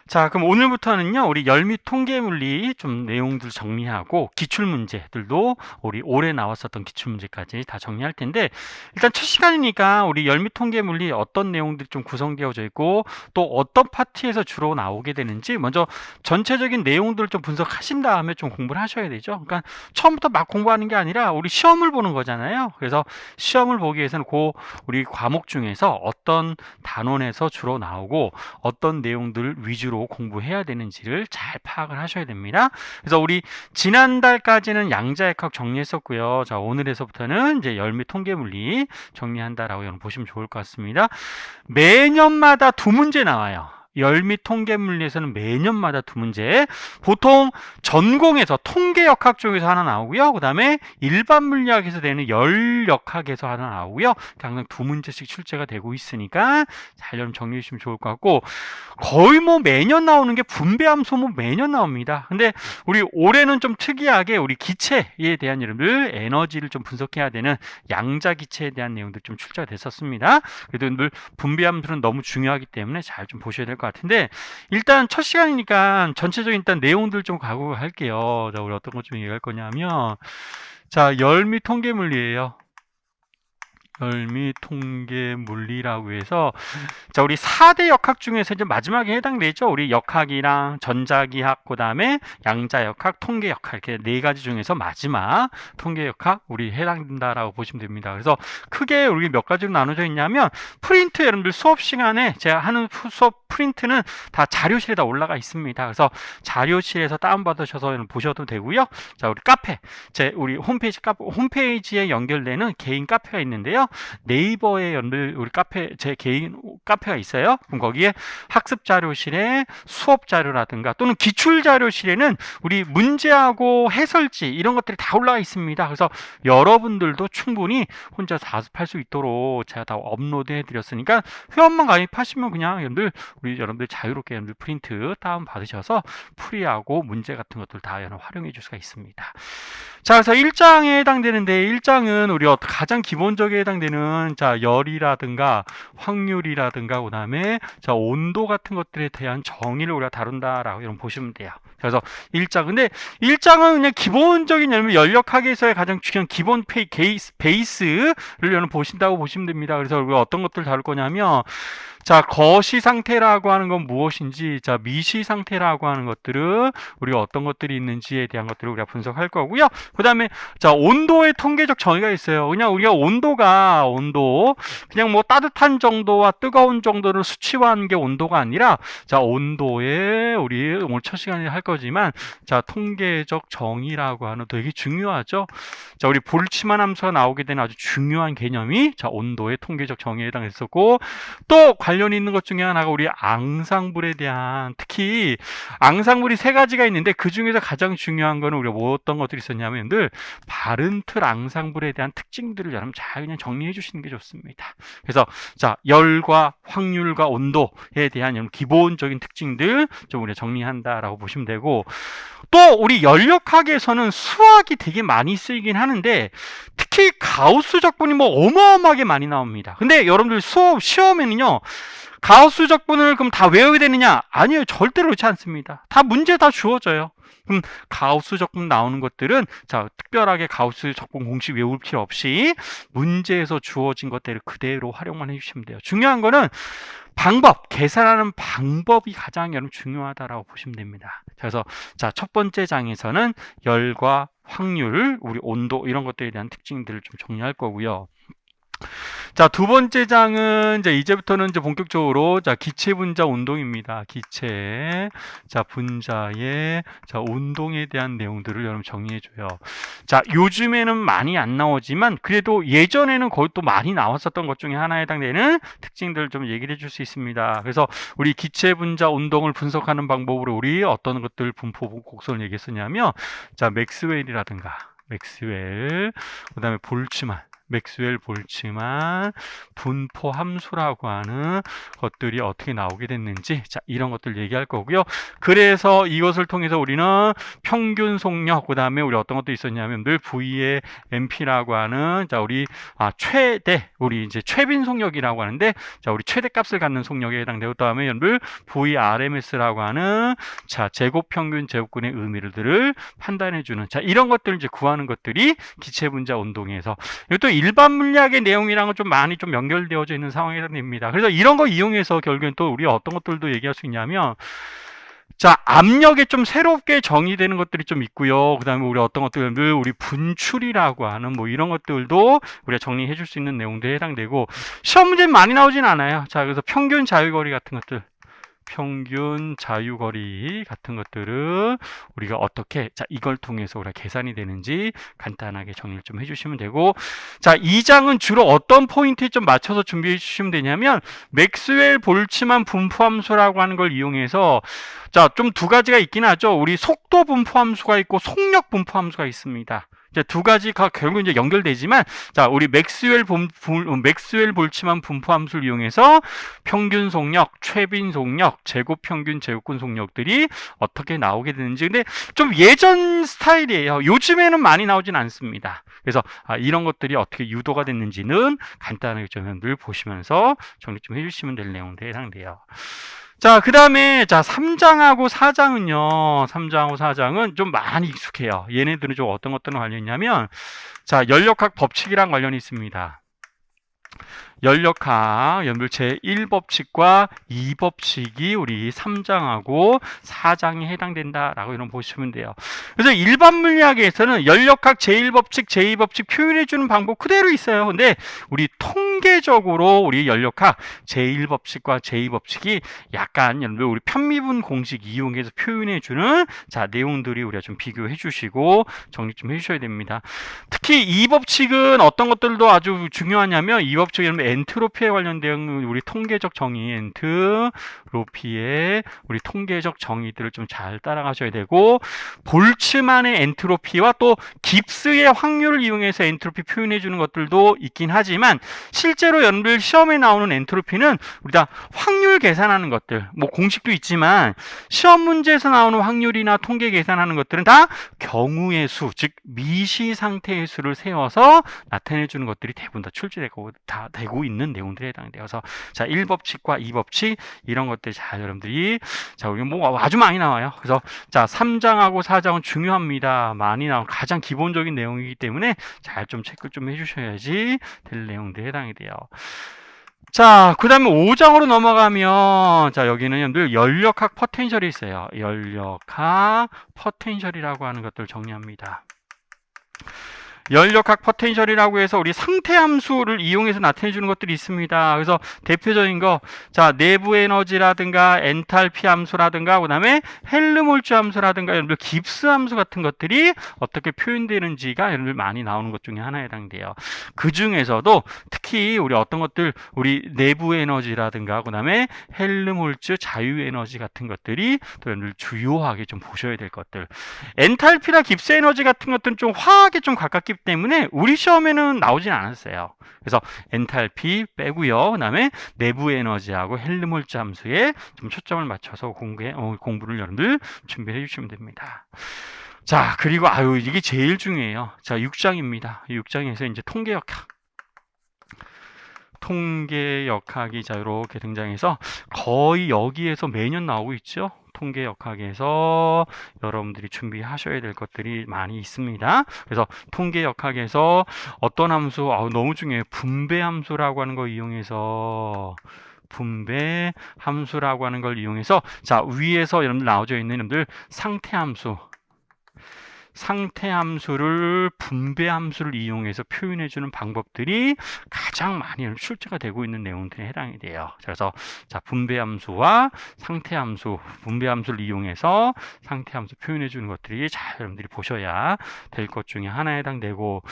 자, 그럼 오늘부터는요, 우리 열 및 통계 물리 좀 내용들 정리하고 기출 문제들도 우리 올해 나왔었던 기출 문제까지 다 정리할 텐데, 일단 첫 시간이니까 우리 열 및 통계 물리 어떤 내용들이 좀 구성되어져 있고 또 어떤 파트에서 주로 나오게 되는지 먼저 전체적인 내용들을 좀 분석하신 다음에 좀 공부를 하셔야 되죠. 그러니까 처음부터 막 공부하는 게 아니라 우리 시험을 보는 거잖아요. 그래서 시험을 보기 위해서는 우리 과목 중에서 어떤 단원에서 주로 나오고 어떤 내용들 위주로 공부해야 되는지를 잘 파악을 하셔야 됩니다. 그래서 우리 지난달까지는 양자역학 정리했었고요. 자, 오늘에서부터는 이제 열 및 통계 물리 정리한다라고 여러분 보시면 좋을 것 같습니다. 매년마다 두 문제 나와요. 열 및 통계 물리에서는 매년마다 두 문제. 보통 전공에서 통계역학 쪽에서 하나 나오고요. 그 다음에 일반 물리학에서 되는 열역학에서 하나 나오고요. 항상 두 문제씩 출제가 되고 있으니까 잘 좀 정리해 주시면 좋을 것 같고, 거의 뭐 매년 나오는 게 분배함수 뭐 매년 나옵니다. 근데 우리 올해는 좀 특이하게 우리 기체에 대한 여러분들 에너지를 좀 분석해야 되는 양자 기체에 대한 내용들 좀 출제가 됐었습니다. 그래도 여러분들 분배함수는 너무 중요하기 때문에 잘 좀 보셔야 될 것 같은데, 일단 첫 시간이니까 전체적인 일단 내용들 좀 가고 할게요. 자, 우리 어떤 것 좀 얘기할 거냐면, 자, 열 및 통계 물리예요. 열 및 통계 물리라고 해서, 자, 우리 4대 역학 중에서 이제 마지막에 해당되죠. 우리 역학이랑 전자기학, 그 다음에 양자역학, 통계역학, 이렇게 네 가지 중에서 마지막 통계역학 우리 해당된다라고 보시면 됩니다. 그래서 크게 우리 몇 가지로 나눠져 있냐면, 프린트 여러분들 수업 시간에 제가 하는 수업 프린트는 다 자료실에다 올라가 있습니다. 그래서 자료실에서 다운받으셔서 보셔도 되고요. 자, 우리 카페, 우리 홈페이지에 연결되는 개인 카페가 있는데요. 네이버에 여러분들 우리 카페, 제 개인 카페가 있어요. 그럼 거기에 학습 자료실에 수업 자료라든가 또는 기출 자료실에는 우리 문제하고 해설지 이런 것들이 다 올라가 있습니다. 그래서 여러분들도 충분히 혼자 자습할 수 있도록 제가 다 업로드 해드렸으니까 회원만 가입하시면 그냥 여러분들 자유롭게 여러분들 프린트 다운 받으셔서 풀이하고 문제 같은 것들 다 활용해 줄 수가 있습니다. 자, 그래서 1장에 해당되는데, 1장은 우리 가장 기본적에 해당되는 자, 열이라든가 확률이라든가 그 다음에 자, 온도 같은 것들에 대한 정의를 우리가 다룬다라고 여러분 보시면 돼요. 그래서 1장. 근데 1장은 그냥 기본적인 열역학에서의 가장 중요한 기본 베이스를 여러분 보신다고 보시면 됩니다. 그래서 우리가 어떤 것들을 다룰 거냐면, 자, 거시 상태라고 하는 건 무엇인지, 자, 미시 상태라고 하는 것들은 우리가 어떤 것들이 있는지에 대한 것들을 우리가 분석할 거고요. 그 다음에, 자, 온도의 통계적 정의가 있어요. 그냥 우리가 온도, 그냥 뭐 따뜻한 정도와 뜨거운 정도를 수치화한 게 온도가 아니라, 자, 온도에 우리 오늘 첫 시간에 할 거지만, 자, 통계적 정의라고 하는 되게 중요하죠. 자, 우리 볼츠만 함수가 나오게 되는 아주 중요한 개념이, 자, 온도의 통계적 정의에 해당했었고, 또 관련 있는 것 중에 하나가 우리 앙상블에 대한, 특히 앙상블이 세 가지가 있는데 그 중에서 가장 중요한 거는 우리가 뭐 어떤 것들이 있었냐면 늘 바른틀 앙상블에 대한 특징들을 여러분 잘 그냥 정리해 주시는 게 좋습니다. 그래서 자, 열과 확률과 온도에 대한 여러분 기본적인 특징들 좀 우리가 정리한다라고 보시면 되고, 또 우리 열역학에서는 수학이 되게 많이 쓰이긴 하는데 특히 가우스 적분이 뭐 어마어마하게 많이 나옵니다. 근데 여러분들 수업 시험에는요, 가우스 적분을 그럼 다 외워야 되느냐? 아니요, 절대로 그렇지 않습니다. 다 문제 다 주어져요. 그럼 가우스 적분 나오는 것들은 자, 특별하게 가우스 적분 공식 외울 필요 없이 문제에서 주어진 것들을 그대로 활용만 해주시면 돼요. 중요한 거는 방법, 계산하는 방법이 가장 여러분 중요하다라고 보시면 됩니다. 그래서 자, 첫 번째 장에서는 열과 확률, 우리 온도 이런 것들에 대한 특징들을 좀 정리할 거고요. 자, 두 번째 장은 이제부터는 본격적으로 자, 기체 분자 운동입니다. 기체 자, 분자의 자, 운동에 대한 내용들을 여러분 정리해 줘요. 자, 요즘에는 많이 안 나오지만 그래도 예전에는 거의 또 많이 나왔었던 것 중에 하나에 해당되는 특징들을 좀 얘기를 해줄 수 있습니다. 그래서 우리 기체 분자 운동을 분석하는 방법으로 우리 어떤 것들 분포 곡선을 얘기했었냐면, 자, 맥스웰, 그 다음에 볼츠만, 맥스웰 볼츠만 분포 함수라고 하는 것들이 어떻게 나오게 됐는지, 자, 이런 것들 얘기할 거고요. 그래서 이것을 통해서 우리는 평균 속력, 그 다음에 우리 어떤 것도 있었냐면 늘 V의 MP라고 하는, 자, 우리 최대, 우리 이제 최빈 속력이라고 하는데, 자, 우리 최대 값을 갖는 속력에 해당되고, 다음에 연불 VRMS라고 하는, 자, 제곱 평균 제곱근의 의미를 판단해주는, 자, 이런 것들을 이제 구하는 것들이 기체 분자 운동에서, 이것도 일반 물리학의 내용이랑은 좀 많이 좀 연결되어져 있는 상황이 됩니다. 그래서 이런 거 이용해서 결국엔 또 우리 어떤 것들도 얘기할 수 있냐면, 자, 압력에 좀 새롭게 정의되는 것들이 좀 있고요. 그 다음에 우리 어떤 것들을 우리 분출이라고 하는 뭐 이런 것들도 우리가 정리해 줄 수 있는 내용들에 해당되고, 시험 문제는 많이 나오진 않아요. 자, 그래서 평균 자유거리 같은 것들, 평균 자유거리 같은 것들은 우리가 어떻게, 자, 이걸 통해서 우리가 계산이 되는지 간단하게 정리를 좀 해주시면 되고, 자, 이 장은 주로 어떤 포인트에 좀 맞춰서 준비해 주시면 되냐면, 맥스웰 볼츠만 분포함수라고 하는 걸 이용해서, 자, 좀 두 가지가 있긴 하죠. 우리 속도 분포함수가 있고 속력 분포함수가 있습니다. 이제 두 가지가 결국 이제 연결되지만, 자, 우리 맥스웰 볼츠만 분포함수를 이용해서 평균 속력, 최빈 속력, 제곱 평균 제곱근 속력들이 어떻게 나오게 되는지, 근데 좀 예전 스타일이에요. 요즘에는 많이 나오진 않습니다. 그래서 이런 것들이 어떻게 유도가 됐는지는 간단하게 좀 늘 보시면서 정리 좀 해주시면 될 내용들에 해당돼요. 자, 그 다음에, 자, 3장하고 4장은요, 3장하고 4장은 좀 많이 익숙해요. 얘네들은 좀 어떤 것들은 관련이 있냐면, 자, 연력학 법칙이랑 관련이 있습니다. 연력학 연별 제1법칙과 2법칙이 우리 3장하고 4장에 해당된다라고 이런 보시면 돼요. 그래서 일반 물리학에서는 연력학 제1법칙, 제2법칙 표현해주는 방법 그대로 있어요. 근데 우리 통계적으로 우리 연력학 제1법칙과 제2법칙이 약간 연별 우리 편미분 공식 이용해서 표현해주는, 자, 내용들이 우리가 좀 비교해 주시고 정리 좀 해주셔야 됩니다. 특히 이 법칙은 어떤 것들도 아주 중요하냐면, 이 법칙은 엔트로피에 관련된 우리 통계적 정의, 엔트로피의 우리 통계적 정의들을 좀 잘 따라가셔야 되고, 볼츠만의 엔트로피와 또 깁스의 확률을 이용해서 엔트로피 표현해 주는 것들도 있긴 하지만, 실제로 여러분들 시험에 나오는 엔트로피는 우리 다 확률 계산하는 것들, 뭐 공식도 있지만 시험 문제에서 나오는 확률이나 통계 계산하는 것들은 다 경우의 수, 즉 미시 상태의 수를 세워서 나타내 주는 것들이 대부분 다 출제되고 다 되고 있는 내용들에 해당되어서, 자, 1법칙과 2법칙 이런 것들 잘 여러분들이, 자, 우리 뭐 아주 많이 나와요. 그래서 자, 3장하고 4장은 중요합니다. 많이 나온 가장 기본적인 내용이기 때문에 잘 좀 체크 좀 해주셔야지 될 내용들에 해당이 돼요. 자, 그 다음에 5장으로 넘어가면, 자, 여기는 늘 연력학 포텐셜이 있어요. 연력학 포텐셜이라고 하는 것들을 정리합니다. 연력학 포텐셜이라고 해서 우리 상태 함수를 이용해서 나타내 주는 것들이 있습니다. 그래서 대표적인 거, 자, 내부 에너지라든가 엔탈피 함수라든가, 그다음에 헬름홀츠 함수라든가, 여러분들 깁스 함수 같은 것들이 어떻게 표현되는지가 여러분들 많이 나오는 것 중에 하나에 해당돼요. 그 중에서도 특히 우리 어떤 것들, 우리 내부 에너지라든가, 그다음에 헬름홀츠 자유 에너지 같은 것들이 또 여러분들 주요하게 좀 보셔야 될 것들. 엔탈피나 깁스 에너지 같은 것들은 좀 화학에 좀 가깝기 때문에 우리 시험에는 나오진 않았어요. 그래서 엔탈피 빼고요. 그다음에 내부 에너지하고 헬름홀츠 함수에 좀 초점을 맞춰서 공부를 여러분들 준비해 주시면 됩니다. 자, 그리고 이게 제일 중요해요. 자, 6장입니다. 6장에서 이제 통계역학이 자, 이렇게 등장해서 거의 여기에서 매년 나오고 있죠. 통계역학에서 여러분들이 준비하셔야 될 것들이 많이 있습니다. 그래서 통계역학에서 어떤 함수, 너무 중요해요. 분배 함수라고 하는 걸 이용해서, 분배 함수라고 하는 걸 이용해서, 자, 위에서 여러분들 나와져 있는 여러분들 상태 함수를 분배 함수를 이용해서 표현해 주는 방법들이 가장 많이 출제가 되고 있는 내용들에 해당이 돼요. 그래서 자, 분배 함수와 상태 함수, 분배 함수를 이용해서 상태 함수 표현해 주는 것들이 잘 여러분들이 보셔야 될 것 중에 하나에 해당되고,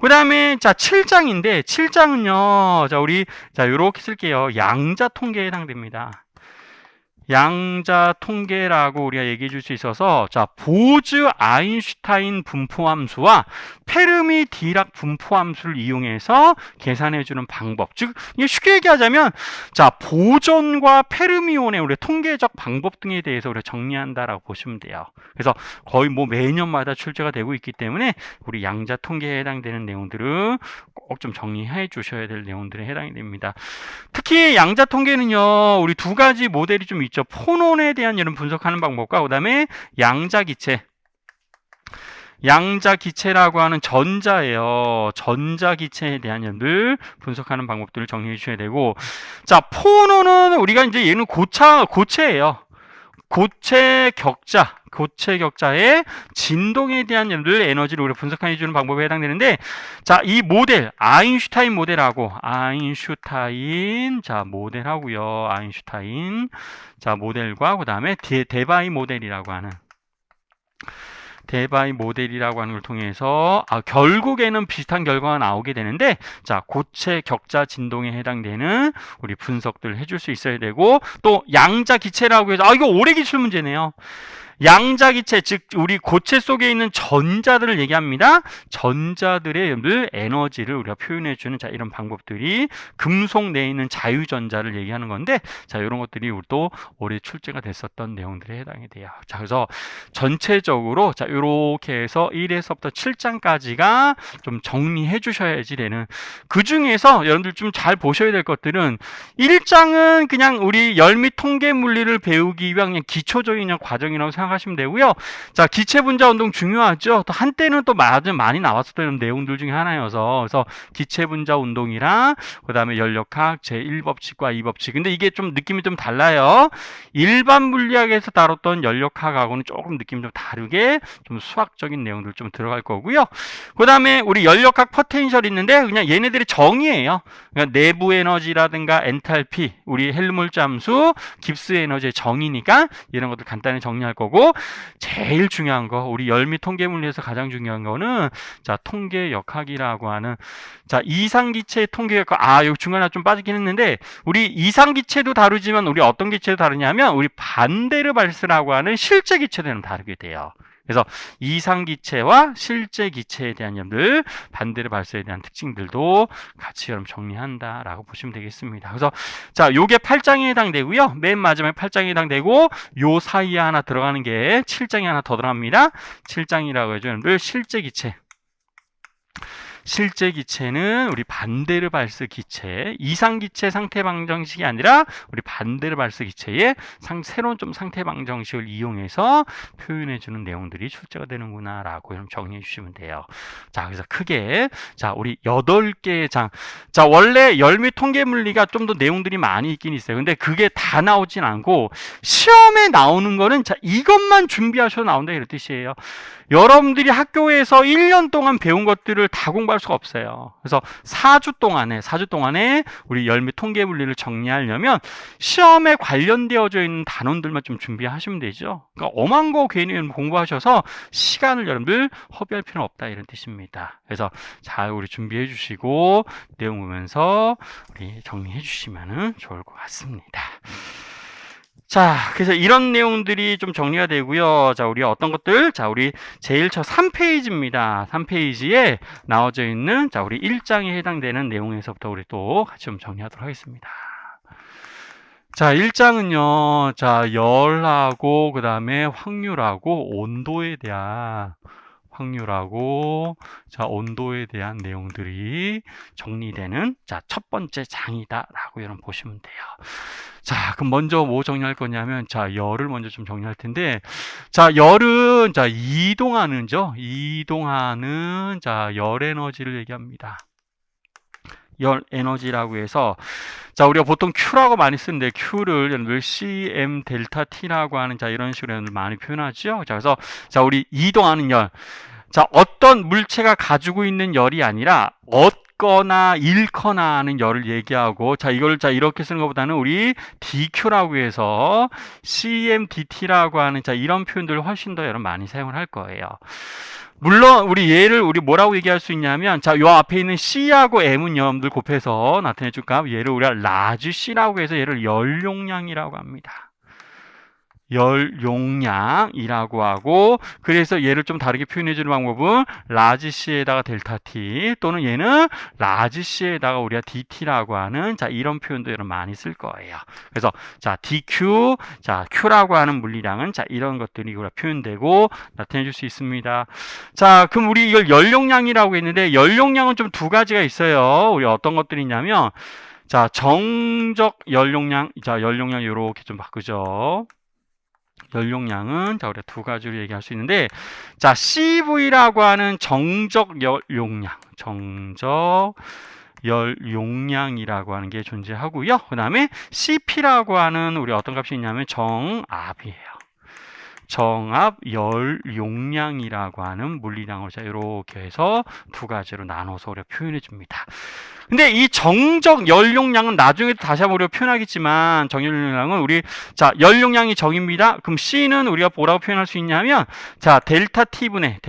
그다음에 자, 7장인데 7장은요. 자, 우리 자, 요렇게 쓸게요. 양자 통계에 해당됩니다. 양자 통계라고 우리가 얘기해 줄 수 있어서, 자, 보즈 아인슈타인 분포함수와 페르미 디락 분포함수를 이용해서 계산해 주는 방법. 즉, 이게 쉽게 얘기하자면, 자, 보존과 페르미온의 우리 통계적 방법 등에 대해서 우리가 정리한다라고 보시면 돼요. 그래서 거의 뭐 매년마다 출제가 되고 있기 때문에 우리 양자 통계에 해당되는 내용들은 꼭 좀 정리해 주셔야 될 내용들에 해당이 됩니다. 특히 양자 통계는요, 우리 두 가지 모델이 좀 있죠. 폰온에 대한 이런 분석하는 방법과 그다음에 양자 기체. 양자 기체라고 하는 전자예요. 전자 기체에 대한 점들 분석하는 방법들을 정리해 주셔야 되고, 자, 폰온은 우리가 이제 얘는 고체예요. 고체 격자의 진동에 대한 점들 에너지를 우리가 분석해 주는 방법에 해당되는데, 자, 이 모델 아인슈타인 모델하고 자, 모델하고요. 아인슈타인 자, 모델과 그다음에 데바이 모델이라고 하는 걸 통해서 결국에는 비슷한 결과가 나오게 되는데, 자, 고체 격자 진동에 해당되는 우리 분석들을 해줄 수 있어야 되고, 또 양자 기체라고 해서 이거 오래 기출 문제네요. 양자 기체, 즉 우리 고체 속에 있는 전자들을 얘기합니다. 전자들의 에너지를 우리가 표현해 주는, 자, 이런 방법들이 금속 내에 있는 자유전자를 얘기하는 건데, 자, 이런 것들이 우리 또 올해 출제가 됐었던 내용들에 해당이 돼요. 자, 그래서 전체적으로 자, 이렇게 해서 1에서부터 7장까지가 좀 정리해 주셔야지 되는, 그 중에서 여러분들 좀 잘 보셔야 될 것들은 1장은 그냥 우리 열및 통계 물리를 배우기 위한 그냥 기초적인 과정이라고 생각하시면 되고요. 자, 기체 분자 운동 중요하죠. 또 한때는 또 아주 많이 나왔었던 내용들 중에 하나여서, 그래서 기체 분자 운동이랑 그다음에 연력학 제1법칙과 2법칙. 근데 이게 좀 느낌이 좀 달라요. 일반 물리학에서 다뤘던 연력학하고는 조금 느낌이 좀 다르게 좀 수학적인 내용들 좀 들어갈 거고요. 그다음에 우리 연력학 포텐셜이 있는데 그냥 얘네들의 정의예요. 그러니까 내부 에너지라든가 엔탈피, 우리 헬무트 함수, 깁스 에너지의 정의니까 이런 것들 간단히 정리할 거고, 제일 중요한 거, 우리 열및 통계 물리에서 가장 중요한 거는, 자, 통계역학이라고 하는, 자, 이상기체 통계역학. 여기 중간에 좀 빠지긴 했는데, 우리 이상기체도 다루지만 우리 어떤 기체도 다루냐면 우리 반데르발스라고 하는 실제 기체들은 다르게 돼요. 그래서 이상기체와 실제 기체에 대한 점들, 반데르발스에 대한 특징들도 같이 여러분 정리한다라고 보시면 되겠습니다. 그래서 자, 요게 8장에 해당되고요. 맨 마지막에 8장에 해당되고, 요 사이에 하나 들어가는 게 7장에 하나 더 들어갑니다. 7장이라고 해죠. 여러분들 실제 기체. 실제 기체는 우리 반데르발스 기체, 이상 기체 상태 방정식이 아니라 우리 반데르발스 기체의 새로운 좀 상태 방정식을 이용해서 표현해 주는 내용들이 출제가 되는구나라고 여러분 정리해 주시면 돼요. 자, 그래서 크게 자, 우리 8개의 장. 자, 원래 열및 통계 물리가 좀 더 내용들이 많이 있긴 있어요. 근데 그게 다 나오진 않고 시험에 나오는 거는, 자, 이것만 준비하셔도 나온다 이런 뜻이에요. 여러분들이 학교에서 1년 동안 배운 것들을 다 공부할 수가 없어요. 그래서 4주 동안에 우리 열및 통계 물리를 정리하려면 시험에 관련되어져 있는 단원들만 좀 준비하시면 되죠. 그러니까 엄한 거 괜히 공부하셔서 시간을 여러분들 허비할 필요는 없다 이런 뜻입니다. 그래서 잘 우리 준비해 주시고 내용 보면서 우리 정리해 주시면 좋을 것 같습니다. 자, 그래서 이런 내용들이 좀 정리가 되고요. 자, 우리 어떤 것들, 자, 우리 제일 첫 3페이지입니다. 3페이지에 나와져 있는, 자, 우리 1장에 해당되는 내용에서부터 우리 또 같이 좀 정리하도록 하겠습니다. 자, 1장은요, 자, 열하고, 그 다음에 확률하고, 온도에 대한 내용들이 정리되는, 자, 첫 번째 장이다라고 여러분 보시면 돼요. 자, 그럼 먼저 뭐 정리할 거냐면, 자, 열을 먼저 좀 정리할 텐데, 자, 열은, 자, 이동하는, 자, 열 에너지를 얘기합니다. 열 에너지라고 해서, 자, 우리가 보통 Q라고 많이 쓰는데, Q를 여러분들 CM 델타 T라고 하는, 자, 이런 식으로 여러분들 많이 표현하죠. 자, 그래서, 자, 우리 이동하는 열. 자, 어떤 물체가 가지고 있는 열이 아니라, 거나 잃거나 하는 열을 얘기하고, 자, 이걸 자 이렇게 쓰는 것보다는 우리 DQ라고 해서 CMDT라고 하는, 자, 이런 표현들을 훨씬 더 여러분 많이 사용을 할 거예요. 물론 우리 얘를 우리 뭐라고 얘기할 수 있냐면, 자, 요 앞에 있는 C하고 M은 여러분들 곱해서 나타내 줄까? 얘를 우리가 라지 C라고 해서 얘를 열 용량이라고 합니다. 열 용량이라고 하고, 그래서 얘를 좀 다르게 표현해 주는 방법은 라지 C에다가 델타 T, 또는 얘는 라지 C에다가 우리가 DT라고 하는, 자, 이런 표현도 여러분 많이 쓸 거예요. 그래서 자, DQ, 자, Q라고 하는 물리량은, 자, 이런 것들이 우리가 표현되고 나타내 줄 수 있습니다. 자, 그럼 우리 이걸 열 용량이라고 했는데, 열 용량은 좀 두 가지가 있어요. 우리 어떤 것들이 있냐면, 자, 정적 연용량, 자, 연용량 요렇게 좀 바꾸죠. 연용량은, 자, 우리가 두 가지로 얘기할 수 있는데, 자, CV라고 하는 정적 연용량, 정적 열용량이라고 하는 게 존재하고요. 그 다음에 CP라고 하는 우리 어떤 값이 있냐면 정압이에요. 정압 열용량이라고 하는 물리량을 자, 이렇게 해서 두 가지로 나눠서 우리가 표현해 줍니다. 근데 이 정적 연용량은 나중에 다시 한번 우리가 표현하겠지만, 정연용량은 우리, 자, 연용량이 정입니다. 그럼 C는 우리가 뭐라고 표현할 수 있냐면, 자, 델타 T분의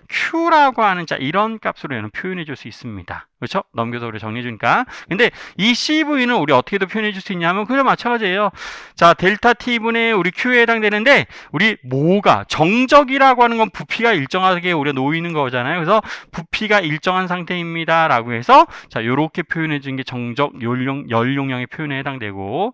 Q라고 하는, 자, 이런 값으로 표현해 줄 수 있습니다. 그렇죠? 넘겨서 우리 정리해 주니까. 근데 이 CV는 우리 어떻게도 표현해 줄 수 있냐면, 그냥 마찬가지예요. 자, 델타 T분의 우리 Q에 해당되는데, 우리 뭐가, 정적이라고 하는 건 부피가 일정하게 우리가 놓이는 거잖아요. 그래서 부피가 일정한 상태입니다. 라고 해서, 자, 요렇게 표현해 준 게 정적 열용량의 표현에 해당되고,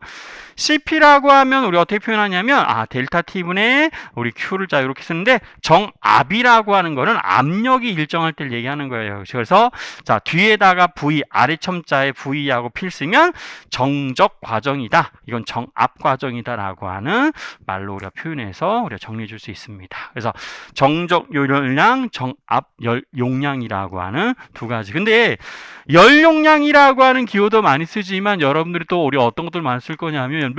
CP라고 하면 우리 어떻게 표현하냐면, 아, 델타 T분의 우리 Q를 자, 요렇게 쓰는데, 정압이라고 하는 거는 압력이 일정할 때를 얘기하는 거예요. 그래서, 자, 뒤에다가 V, 아래 첨자에 V하고 P를 쓰면 정적 과정이다. 이건 정압 과정이다라고 하는 말로 우리가 표현해서 우리가 정리해 줄 수 있습니다. 그래서 정적 열용량, 정압 열용량이라고 하는 두 가지. 근데 열용량이라고 하는 기호도 많이 쓰지만, 여러분들이 또 우리 어떤 것들 많이 쓸 거냐면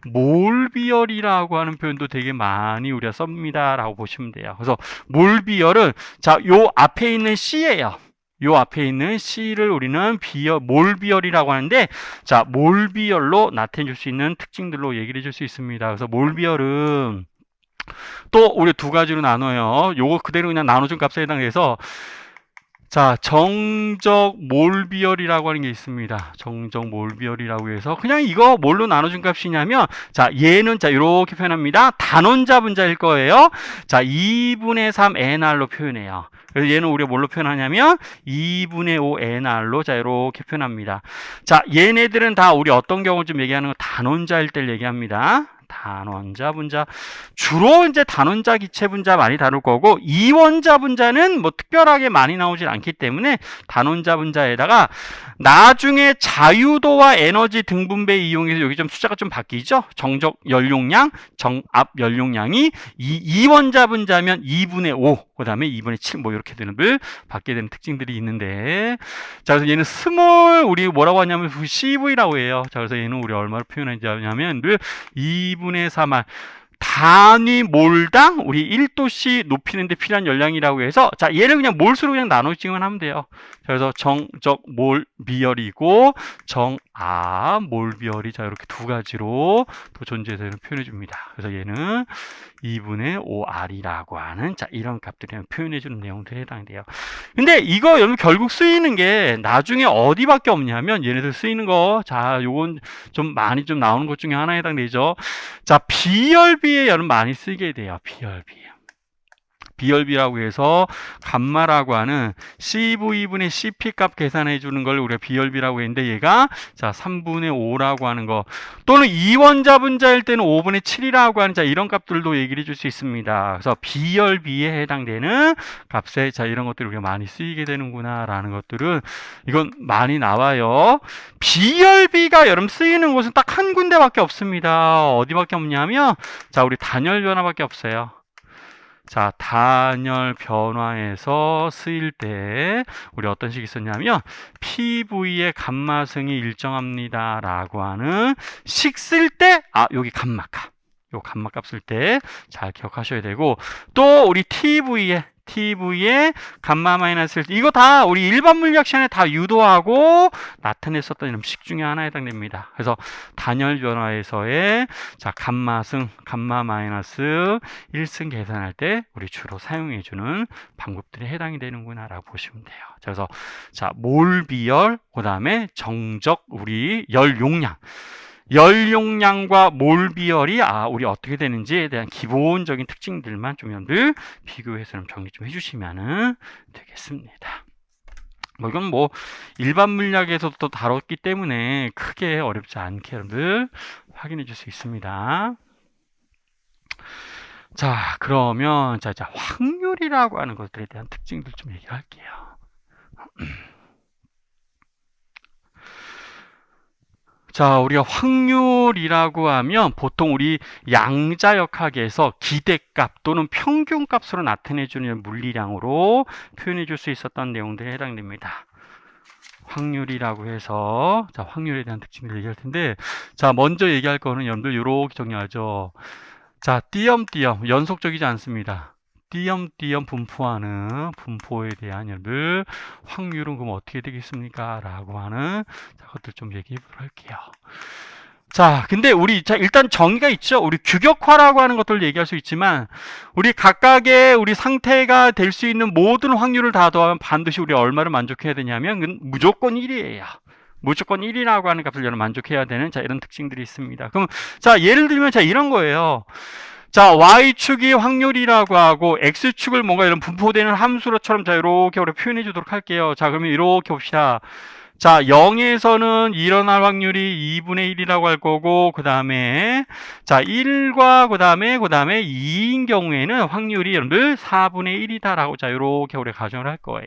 몰비열이라고 하는 표현도 되게 많이 우리가 씁니다라고 보시면 돼요. 그래서 몰비열은, 자, 요 앞에 있는 C예요. 요 앞에 있는 C를 우리는 몰비열이라고 하는데, 자, 몰비열로 나타내 줄 수 있는 특징들로 얘기를 해줄 수 있습니다. 그래서 몰비열은 또 우리 두 가지로 나눠요. 요거 그대로 그냥 나눠준 값에 해당해서, 자, 정적 몰비열이라고 하는 게 있습니다. 정적 몰비열이라고 해서 그냥 이거 뭘로 나눠준 값이냐면, 자, 얘는 자, 이렇게 표현합니다. 단원자 분자일 거예요. 자, 2분의 3 NR로 표현해요. 그래서 얘는 우리가 뭘로 표현하냐면 2분의 5 NR로 자, 이렇게 표현합니다. 자, 얘네들은 다 우리 어떤 경우 좀 얘기하는 거 단원자일 때를 얘기합니다. 단원자 분자, 주로 이제 단원자 기체 분자 많이 다룰 거고, 이원자 분자는 뭐 특별하게 많이 나오질 않기 때문에 단원자 분자에다가 나중에 자유도와 에너지 등분배 이용해서 여기 좀 숫자가 좀 바뀌죠. 정적 연용량, 정압 연용량이 이원자 분자면 2분의 5, 그 다음에 2분의 7, 뭐 이렇게 되는 걸 받게 되는 특징들이 있는데, 자, 그래서 얘는 스몰, 우리 뭐라고 하냐면 CV라고 해요. 자, 그래서 얘는 우리 얼마로 표현하냐면 2분의 3할 단위 몰당 우리 1도씨 높이는 데 필요한 열량이라고 해서, 자, 얘를 그냥 몰수로 그냥 나눠주기만 하면 돼요. 그래서 정적 몰비열이고 정압 몰비열이, 자, 이렇게 두 가지로 또 존재해서 표현해 줍니다. 그래서 얘는 2분의 5R이라고 하는, 자, 이런 값들이 표현해 주는 내용들에 해당돼요. 근데 이거 여러분 결국 쓰이는 게 나중에 어디밖에 없냐면, 얘네들 쓰이는 거, 자, 요건 좀 많이 좀 나오는 것 중에 하나에 해당되죠. 자, 비열비에 여러분 많이 쓰게 돼요. 비열비라고 해서 감마라고 하는 CV분의 CP 값 계산해 주는 걸 우리가 비열비라고 했는데, 얘가 자, 3분의 5라고 하는 거, 또는 이원자 분자일 때는 5분의 7이라고 하는, 자, 이런 값들도 얘기를 해줄 수 있습니다. 그래서 비열비에 해당되는 값에, 자, 이런 것들이 우리가 많이 쓰이게 되는구나 라는 것들은 이건 많이 나와요. 비열비가 여러분 쓰이는 곳은 딱 한 군데밖에 없습니다. 어디밖에 없냐면, 자, 우리 단열 변화밖에 없어요. 자, 단열 변화에서 쓰일 때 우리 어떤 식이 있었냐면, PV의 감마승이 일정합니다 라고 하는 식 쓸 때, 아, 여기 감마값, 요 감마값 쓸 때 잘 기억하셔야 되고, 또 우리 TV의 감마 마이너스 1, 이거 다 우리 일반 물리학 시간에 다 유도하고 나타냈었던 이런 식 중에 하나에 해당됩니다. 그래서 단열 변화에서의, 자, 감마승, 감마 마이너스 1승 계산할 때 우리 주로 사용해주는 방법들이 해당이 되는구나 라고 보시면 돼요. 그래서 자, 몰비열, 그 다음에 정적 우리 열 용량, 연용량과 몰 비율이 우리 어떻게 되는지에 대한 기본적인 특징들만 좀 여러분들 비교해서 좀 정리 좀 해주시면 되겠습니다. 이건 뭐 일반 물리학에서도 다뤘기 때문에 크게 어렵지 않게 여러분들 확인해 줄 수 있습니다. 자, 그러면 자, 확률이라고 하는 것들에 대한 특징들 좀 얘기할게요. 자, 우리가 확률이라고 하면 보통 우리 양자역학에서 기대값 또는 평균값으로 나타내주는 물리량으로 표현해 줄 수 있었던 내용들에 해당됩니다. 확률이라고 해서 자, 확률에 대한 특징을 얘기할 텐데, 자, 먼저 얘기할 거는 여러분들 이렇게 정리하죠. 자, 띄엄띄엄 연속적이지 않습니다. 띄엄띄엄 분포하는 분포에 대한 여러분들 확률은 그럼 어떻게 되겠습니까? 라고 하는 것들 좀 얘기해 보도록 할게요. 자, 근데 우리 일단 정의가 있죠. 우리 규격화라고 하는 것들을 얘기할 수 있지만 우리 각각의 우리 상태가 될 수 있는 모든 확률을 다 더하면 반드시 우리 얼마를 만족해야 되냐면 그건 무조건 1이에요. 무조건 1이라고 하는 값을 만족해야 되는 이런 특징들이 있습니다. 그럼 자, 예를 들면 이런 거예요. 자, y축이 확률이라고 하고 x축을 뭔가 이런 분포되는 함수로처럼 이렇게 우리 표현해 주도록 할게요. 자, 그러면 이렇게 봅시다. 자, 0에서는 일어날 확률이 2분의 1이라고 할 거고, 그 다음에, 자, 1과 그 다음에 2인 경우에는 확률이 여러분들 4분의 1이다라고, 이렇게 우리 가정을 할 거예요.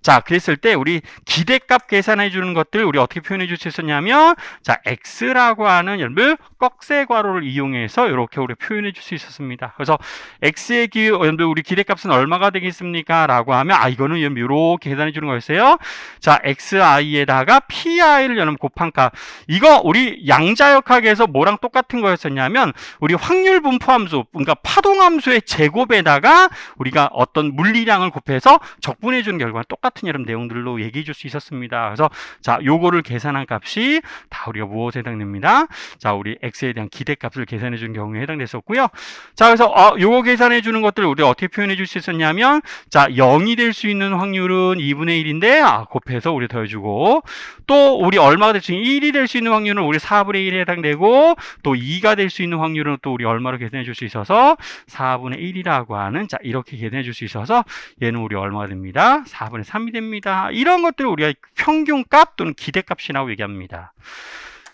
자, 그랬을 때 우리 기대값 계산해 주는 것들 우리 어떻게 표현해 줄 수 있었냐면, 자, x라고 하는 여러분들 꺽쇠 괄호를 이용해서 이렇게 우리 표현해 줄 수 있었습니다. 그래서 x의 여러분들 우리 기대값은 얼마가 되겠습니까? 라고 하면 이거는 여러분 이렇게 계산해 주는 거였어요. 자, xi에다가 pi를 여러분 곱한 값. 이거 우리 양자역학에서 뭐랑 똑같은 거였었냐면 우리 확률 분포 함수, 그러니까 파동 함수의 제곱에다가 우리가 어떤 물리량을 곱해서 적분해 주는 결과는 똑같은 여러분 내용들로 얘기해 줄 수 있었습니다. 그래서 자, 요거를 계산한 값이 다 우리가 무엇에 해당됩니다. 자, 우리 x에 대한 기대값을 계산해 주는 경우에 해당됐었고요. 자, 그래서 요거 계산해 주는 것들을 우리가 어떻게 표현해 줄 수 있었냐면, 자, 0이 될 수 있는 확률은 2분의 1인데 곱해서 우리 더해주고, 또 우리 얼마가 될 수 있는 1이 될 수 있는 확률은 우리 4분의 1에 해당되고, 또 2가 될 수 있는 확률은 또 우리 얼마로 계산해 줄 수 있어서 4분의 1이라고 하는, 자, 이렇게 계산해 줄 수 있어서 얘는 우리 얼마가 됩니다. 4분의 3이 됩니다. 이런 것들을 우리가 평균값 또는 기대값이라고 얘기합니다.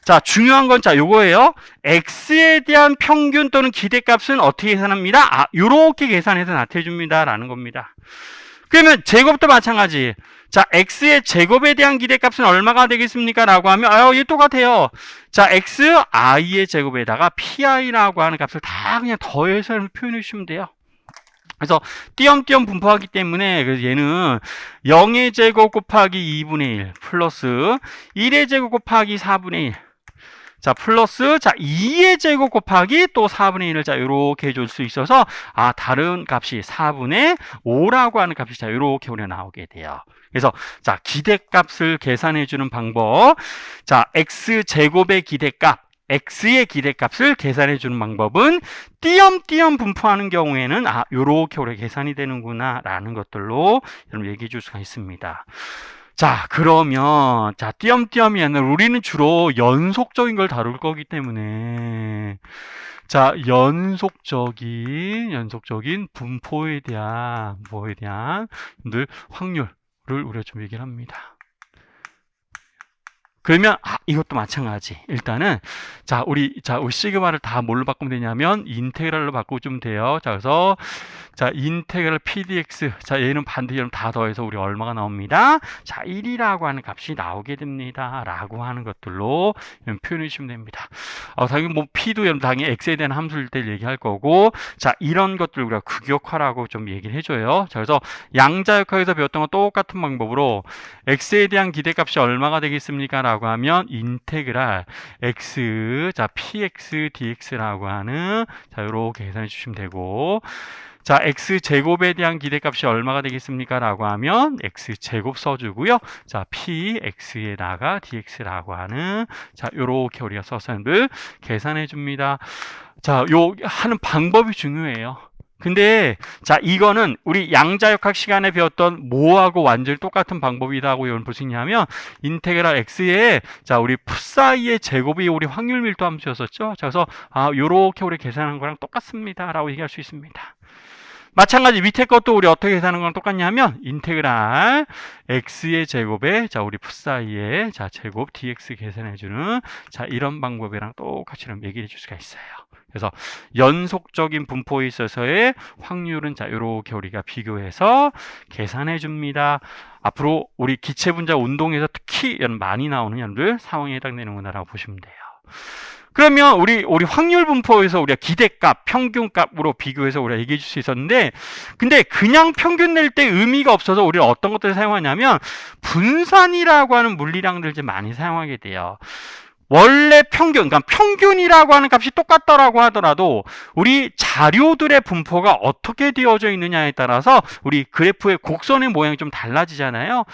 자, 중요한 건 요거예요. x에 대한 평균 또는 기대값은 어떻게 계산합니다? 요렇게 계산해서 나타내 줍니다. 라는 겁니다. 그러면 제곱도 마찬가지. 자, x의 제곱에 대한 기대값은 얼마가 되겠습니까? 라고 하면 얘 똑같아요. 자, x i의 제곱에다가 pi라고 하는 값을 다 그냥 더해서 표현해 주시면 돼요. 그래서 띄엄띄엄 분포하기 때문에 그래서 얘는 0의 제곱 곱하기 2분의 1 플러스 1의 제곱 곱하기 4분의 1 자, 플러스, 자, 2의 제곱 곱하기 또 4분의 1을 요렇게 해줄 수 있어서, 다른 값이 4분의 5라고 하는 값이 요렇게 우리가 나오게 돼요. 그래서, 자, 기대값을 계산해주는 방법. 자, x제곱의 기대값, x의 기대값을 계산해주는 방법은 띄엄띄엄 분포하는 경우에는, 요렇게 우리가 계산이 되는구나, 라는 것들로 여러분 얘기해 줄 수가 있습니다. 자, 그러면 자, 띄엄띄엄이 아니라 우리는 주로 연속적인 걸 다룰 거기 때문에 자, 연속적인 분포에 대한 늘 확률을 우리가 좀 얘기를 합니다. 그러면 이것도 마찬가지. 일단은 우리 시그마를 다 뭘로 바꾸면 되냐면 인테그랄로 바꾸면 돼요. 자, 그래서 자, 인테그랄 pdx. 자, 얘는 반대로 다 더해서 우리 얼마가 나옵니다. 자, 1이라고 하는 값이 나오게 됩니다. 라고 하는 것들로 표현해 주시면 됩니다. 당연히 뭐 p도 당연히 x에 대한 함수일 때 얘기할 거고, 자, 이런 것들 우리가 규격화라고 좀 얘기를 해줘요. 자, 그래서 양자역학에서 배웠던 거 똑같은 방법으로 x에 대한 기대값이 얼마가 되겠습니까? 라고 하면 인테그랄 x, 자, px dx라고 하는 자, 요렇게 계산해 주시면 되고, 자, x제곱에 대한 기대값이 얼마가 되겠습니까? 라고 하면 x제곱 써주고요. 자, px에다가 dx라고 하는 자, 요렇게 우리가 써서 계산해 줍니다. 자, 요 하는 방법이 중요해요. 근데 자 이거는 우리 양자역학 시간에 배웠던 뭐하고 완전히 똑같은 방법이다고 이걸 볼 수 있냐면 인테그랄 x의 자 우리 풋사이의 제곱이 우리 확률 밀도 함수였었죠. 자, 그래서 요렇게 우리 계산한 거랑 똑같습니다라고 얘기할 수 있습니다. 마찬가지 밑에 것도 우리 어떻게 계산하는 거랑 똑같냐면 인테그랄 x의 제곱에 자 우리 풋사이의 자 제곱 dx 계산해주는 자 이런 방법이랑 똑같이 얘기해 줄 수가 있어요. 그래서 연속적인 분포에 있어서의 확률은 자 이렇게 우리가 비교해서 계산해 줍니다. 앞으로 우리 기체 분자 운동에서 특히 많이 나오는 연들 상황에 해당되는구나라고 보시면 돼요. 그러면 우리 확률 분포에서 우리가 기대값, 평균값으로 비교해서 우리가 얘기해 줄 수 있었는데, 근데 그냥 평균 낼 때 의미가 없어서 우리는 어떤 것들을 사용하냐면 분산이라고 하는 물리량들 이제 많이 사용하게 돼요. 원래 평균, 그러니까 평균이라고 하는 값이 똑같다라고 하더라도 우리 자료들의 분포가 어떻게 되어져 있느냐에 따라서 우리 그래프의 곡선의 모양이 좀 달라지잖아요.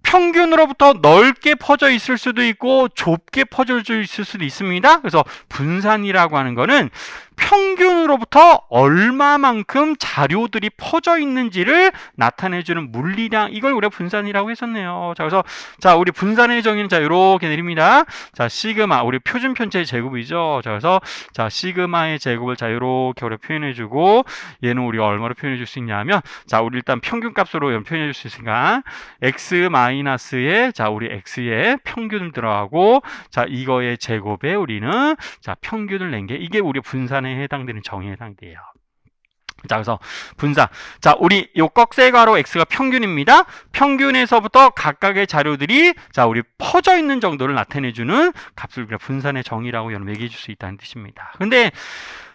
평균으로부터 넓게 퍼져 있을 수도 있고 좁게 퍼져 있을 수도 있습니다. 그래서 분산이라고 하는 거는 평균으로부터 얼마만큼 자료들이 퍼져 있는지를 나타내주는 물리량, 이걸 우리가 분산이라고 했었네요. 자, 그래서 자 우리 분산의 정의는 자 이렇게 내립니다. 자 시그마 우리 표준 편차의 제곱이죠. 자 그래서 자 시그마의 제곱을 자 이렇게 우리 표현해주고 얘는 우리 얼마로 표현해줄 수 있냐면 자 우리 일단 평균값으로 표현해줄 수 있으니까 x 마이너스의 자 우리 x의 평균을 들어가고 자 이거의 제곱에 우리는 자 평균을 낸 게 이게 우리 분산에 해당되는 정의에 해당돼요. 자, 그래서 분산. 자, 우리 요 꺽쇠 가로 x가 평균입니다. 평균에서부터 각각의 자료들이 자, 우리 퍼져 있는 정도를 나타내주는 값을 우리가 분산의 정의라고 여러분 얘기해 줄 수 있다는 뜻입니다. 근데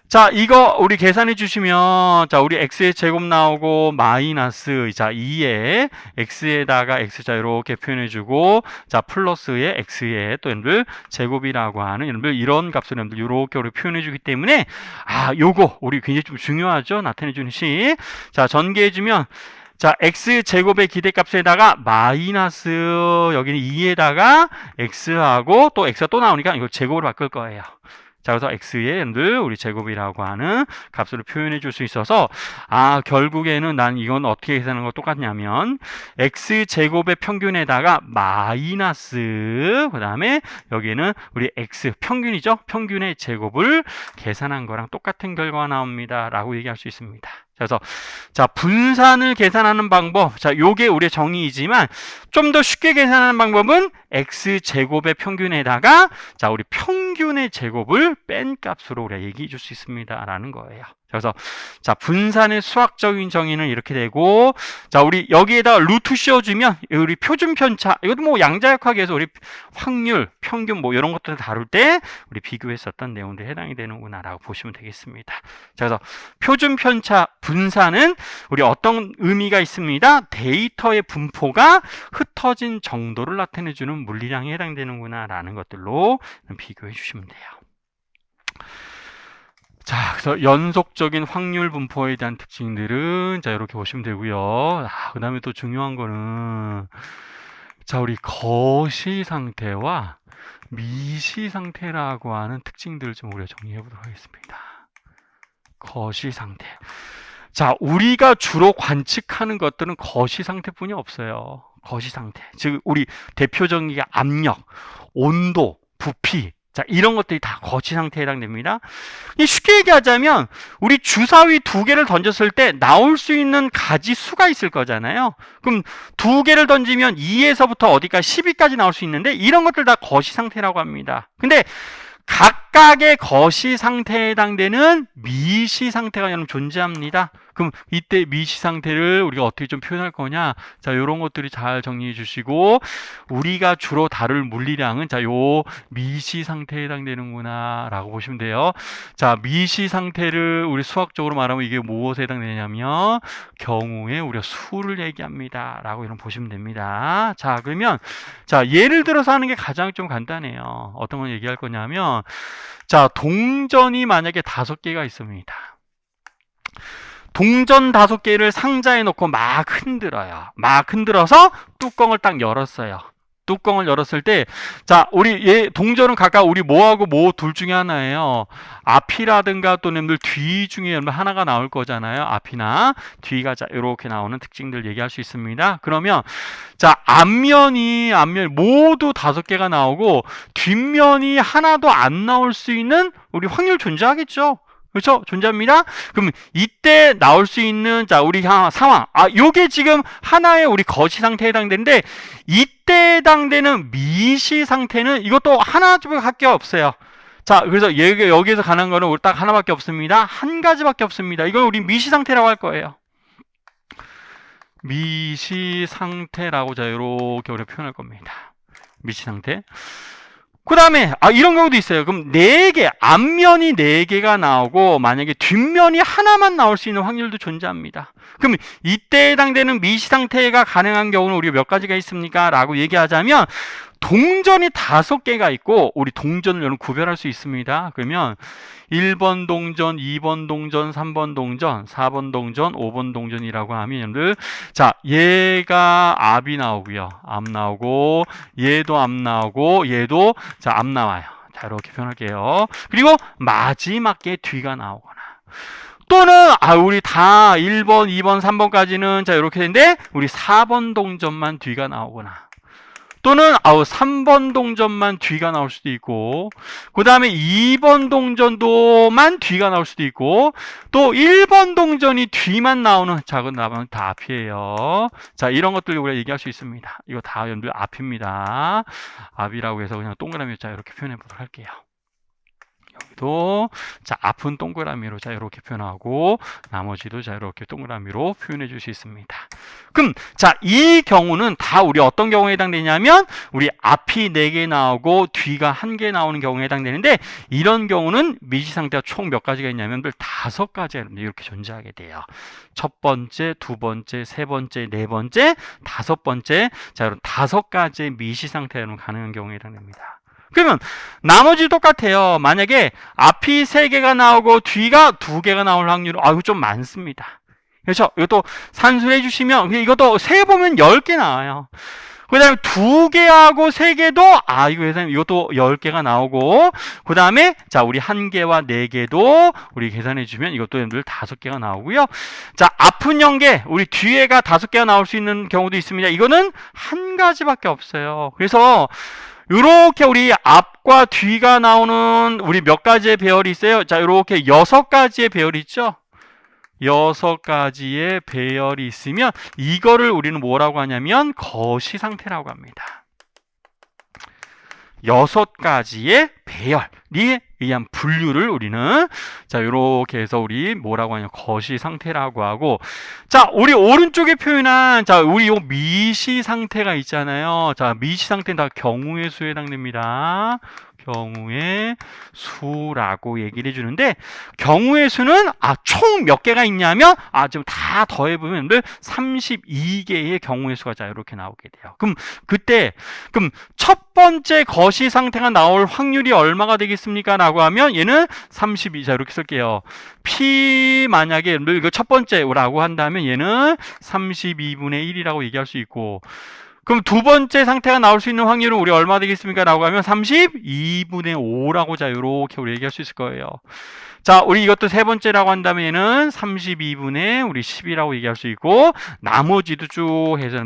자, 이거 우리 계산해 주시면 자, 우리 x의 제곱 나오고 마이너스 자, 2에 x에다가 x자 이렇게 표현해 주고 자, 플러스의 x의 또 여러분들 제곱이라고 하는 여러분들 이런 값을 여러분들 이렇게 우리 표현해 주기 때문에 요거 우리 굉장히 좀 중요하죠. 나타내 주는 식. 자, 전개해 주면 자, x 제곱의 기대값에다가 마이너스 여기는 2에다가 x하고 또 x가 또 나오니까 이거 제곱으로 바꿀 거예요. 자, 그래서 x의 우리 제곱이라고 하는 값으로 표현해 줄 수 있어서 결국에는 난 이건 어떻게 계산하는 거 똑같냐면 x 제곱의 평균에다가 마이너스 그 다음에 여기는 우리 x 평균이죠. 평균의 제곱을 계산한 거랑 똑같은 결과가 나옵니다 라고 얘기할 수 있습니다. 그래서 자 분산을 계산하는 방법, 자 요게 우리의 정의이지만 좀 더 쉽게 계산하는 방법은 x 제곱의 평균에다가 자 우리 평균의 제곱을 뺀 값으로 우리가 얘기해 줄 수 있습니다라는 거예요. 그래서 자 분산의 수학적인 정의는 이렇게 되고 자 우리 여기에다가 루트 씌워주면 우리 표준 편차 이것도 뭐 양자역학에서 우리 확률, 평균 뭐 이런 것들을 다룰 때 우리 비교했었던 내용들이 해당이 되는구나라고 보시면 되겠습니다. 자, 그래서 표준 편차 분산은 우리 어떤 의미가 있습니다. 데이터의 분포가 흩어진 정도를 나타내주는 물리량에 해당되는구나라는 것들로 비교해 주시면 돼요. 자, 그래서 연속적인 확률 분포에 대한 특징들은 자 이렇게 보시면 되고요. 그 다음에 또 중요한 거는 자 우리 거시 상태와 미시 상태라고 하는 특징들을 좀 우리가 정리해 보도록 하겠습니다. 거시 상태. 자, 우리가 주로 관측하는 것들은 거시 상태뿐이 없어요. 거시 상태. 즉 우리 대표적인 게 압력, 온도, 부피. 자, 이런 것들이 다 거시 상태에 해당됩니다. 쉽게 얘기하자면 우리 주사위 두 개를 던졌을 때 나올 수 있는 가지 수가 있을 거잖아요. 그럼 두 개를 던지면 2에서부터 어디까지 10위까지 나올 수 있는데 이런 것들 다 거시 상태라고 합니다. 근데 각각의 거시 상태에 해당되는 미시 상태가 여러분 존재합니다. 그럼 이때 미시 상태를 우리가 어떻게 좀 표현할 거냐? 자, 요런 것들이 잘 정리해 주시고 우리가 주로 다룰 물리량은 자, 요 미시 상태에 해당되는구나 라고 보시면 돼요. 자, 미시 상태를 우리 수학적으로 말하면 이게 무엇에 해당되냐면 경우에 우리가 수를 얘기합니다 라고 이런 보시면 됩니다. 자, 그러면 자, 예를 들어서 하는 게 가장 좀 간단해요. 어떤 걸 얘기할 거냐면 자, 동전이 만약에 5개가 있습니다. 동전 5개를 상자에 놓고 막 흔들어요. 막 흔들어서 뚜껑을 딱 열었어요. 뚜껑을 열었을 때, 자, 우리 얘 동전은 각각 우리 뭐하고 뭐 둘 중에 하나예요. 앞이라든가 또는 뒤 중에 하나가 나올 거잖아요. 앞이나 뒤가 자 이렇게 나오는 특징들 얘기할 수 있습니다. 그러면 자, 앞면이 모두 5개가 나오고 뒷면이 하나도 안 나올 수 있는 우리 확률 존재하겠죠. 그렇죠? 존재합니다. 그럼 이때 나올 수 있는 자 우리 상황 요게 지금 하나의 우리 거시 상태에 해당되는데 이때 해당되는 미시 상태는 이것도 하나밖에 없어요. 자 그래서 여기에서 가는 거는 우리 딱 하나밖에 없습니다. 한 가지밖에 없습니다. 이걸 우리 미시 상태라고 할 거예요. 미시 상태라고 자 이렇게 우리가 표현할 겁니다. 미시 상태. 그 다음에 이런 경우도 있어요. 그럼 4개, 앞면이 4개가 나오고 만약에 뒷면이 하나만 나올 수 있는 확률도 존재합니다. 그럼 이때 해당되는 미시 상태가 가능한 경우는 우리가 몇 가지가 있습니까? 라고 얘기하자면 동전이 5개가 있고 우리 동전을 여러분 구별할 수 있습니다. 그러면 1번 동전, 2번 동전, 3번 동전, 4번 동전, 5번 동전이라고 하면 여러분들 자 얘가 앞이 나오고요. 앞 나오고 얘도 앞 나오고 얘도 자 앞 나와요. 자 이렇게 표현할게요. 그리고 마지막에 뒤가 나오거나 또는 우리 다 1번, 2번, 3번까지는 자 이렇게 되는데 우리 4번 동전만 뒤가 나오거나 또는 3번 동전만 뒤가 나올 수도 있고 그 다음에 2번 동전도만 뒤가 나올 수도 있고 또 1번 동전이 뒤만 나오는 작은 나무는 다 앞이에요. 자 이런 것들 우리가 얘기할 수 있습니다. 이거 다 여러분들 앞입니다. 앞이라고 해서 그냥 동그라미 자 이렇게 표현해 보도록 할게요. 여기도 자 앞은 동그라미로 자 이렇게 표현하고 나머지도 자 이렇게 동그라미로 표현해 줄 수 있습니다. 그럼 자 이 경우는 다 우리 어떤 경우에 해당되냐면 우리 앞이 4개 나오고 뒤가 1개 나오는 경우에 해당되는데 이런 경우는 미시 상태가 총 몇 가지가 있냐면 5가지가 이렇게 존재하게 돼요. 첫 번째, 두 번째, 세 번째, 네 번째, 5번째 자 이런 5가지의 미시 상태가 가능한 경우에 해당됩니다. 그러면 나머지 똑같아요. 만약에 앞이 3개가 나오고 뒤가 2개가 나올 확률은 이거 좀 많습니다. 그렇죠? 이것도 산수해 주시면 이것도 세보면 10개 나와요. 그 다음에 2개하고 3개도 이것도 10개가 나오고 그 다음에 자 우리 1개와 4개도 우리 계산해 주면 이것도 여러분들 5개가 나오고요. 자 앞은 0개 우리 뒤에가 5개가 나올 수 있는 경우도 있습니다. 이거는 한 가지밖에 없어요. 그래서 이렇게 우리 앞과 뒤가 나오는 우리 몇 가지의 배열이 있어요? 자, 이렇게 6가지의 배열이 있죠? 6가지의 배열이 있으면 이거를 우리는 뭐라고 하냐면 거시 상태라고 합니다. 6가지의 배열이 의한 분류를 우리는 자 이렇게 해서 우리 뭐라고 하냐 거시 상태라고 하고 자 우리 오른쪽에 표현한 자 우리 요 미시 상태가 있잖아요. 자 미시 상태는 다 경우의 수에 해당됩니다. 경우의 수라고 얘기를 해주는데 경우의 수는 총 몇 개가 있냐면 지금 다 더해보면 32개의 경우의 수가 자 이렇게 나오게 돼요. 그럼 첫 번째 거시 상태가 나올 확률이 얼마가 되겠습니까? 라고 하면 얘는 32. 자 이렇게 쓸게요. P 만약에 이거 첫 번째라고 한다면 얘는 32분의 1이라고 얘기할 수 있고 그럼 두 번째 상태가 나올 수 있는 확률은 우리 얼마 되겠습니까? 라고 하면 32분의 5라고 자 이렇게 우리 얘기할 수 있을 거예요. 자 우리 이것도 세 번째라고 한다면 얘는 32분의 우리 10이라고 얘기할 수 있고 나머지도 쭉 해서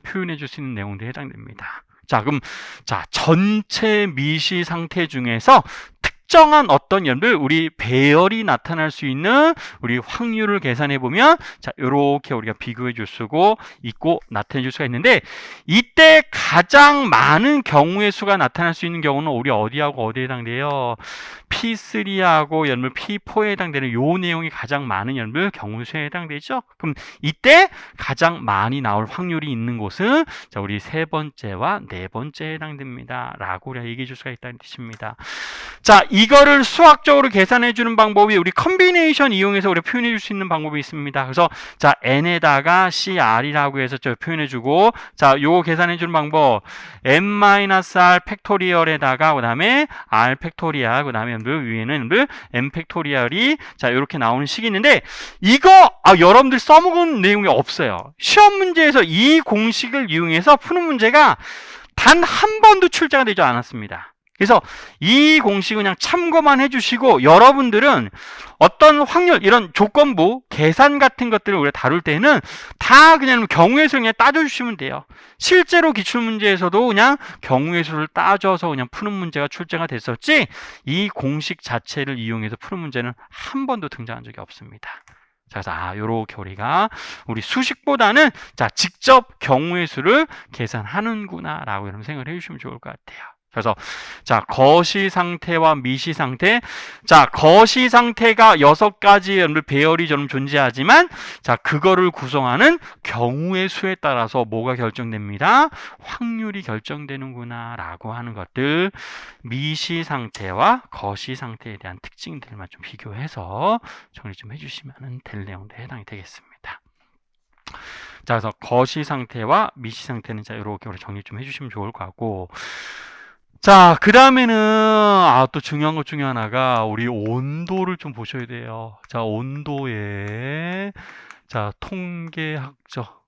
표현해 줄 수 있는 내용들에 해당됩니다. 자 그럼 자 전체 미시 상태 중에서 특정한 어떤 연들 우리 배열이 나타날 수 있는 우리 확률을 계산해 보면 자 이렇게 우리가 비교해 줄 수가 있고 나타내 줄 수가 있는데 이때 가장 많은 경우의 수가 나타날 수 있는 경우는 우리 어디하고 어디에 해당돼요? P3하고 연물 P4에 해당되는 요 내용이 가장 많은 연물 경우의 수에 해당되죠. 그럼 이때 가장 많이 나올 확률이 있는 곳은 자 우리 세 번째와 네 번째에 해당됩니다. 라고 우리가 얘기해 줄 수가 있다는 뜻입니다. 자 이거를 수학적으로 계산해 주는 방법이 우리 컨비네이션 이용해서 우리가 표현해 줄 수 있는 방법이 있습니다. 그래서 자 n에다가 CR이라고 해서 저 표현해 주고 자 요거 계산해 주는 방법 n-r 팩토리얼에다가 그 다음에 r 팩토리얼 그 다음에 위에는 n 팩토리얼이 자 이렇게 나오는 식이 있는데 이거 여러분들 써먹은 내용이 없어요. 시험 문제에서 이 공식을 이용해서 푸는 문제가 단 단 한 번도 출제가 되지 않았습니다. 그래서 이 공식은 그냥 참고만 해주시고, 여러분들은 어떤 확률, 이런 조건부, 계산 같은 것들을 우리가 다룰 때는 다 그냥 경우의 수를 그냥 따져주시면 돼요. 실제로 기출문제에서도 그냥 경우의 수를 따져서 그냥 푸는 문제가 출제가 됐었지, 이 공식 자체를 이용해서 푸는 문제는 한 번도 등장한 적이 없습니다. 자, 그래서 요렇게 우리가 우리 수식보다는 직접 경우의 수를 계산하는구나 라고 여러분 생각을 해주시면 좋을 것 같아요. 그래서 거시 상태와 미시 상태. 거시 상태가 6가지의 배열이 좀 존재하지만 그거를 구성하는 경우의 수에 따라서 뭐가 결정됩니다? 확률이 결정되는구나 라고 하는 것들, 미시 상태와 거시 상태에 대한 특징들만 좀 비교해서 정리 좀 해주시면 될 내용도 해당이 되겠습니다. 그래서 거시 상태와 미시 상태는 이렇게 정리 좀 해주시면 좋을 것 같고, 그 다음에는 또 중요한 것 중에 하나가 우리 온도를 좀 보셔야 돼요. 온도에 통계학적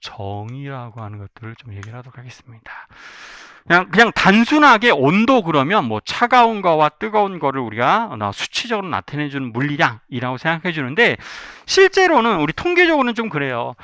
정의라고 하는 것들을 좀 얘기를 하도록 하겠습니다. 그냥 단순하게 온도 그러면 뭐 차가운 거와 뜨거운 거를 우리가 수치적으로 나타내주는 물리량이라고 생각해 주는데, 실제로는 우리 통계적으로는 좀 그래요.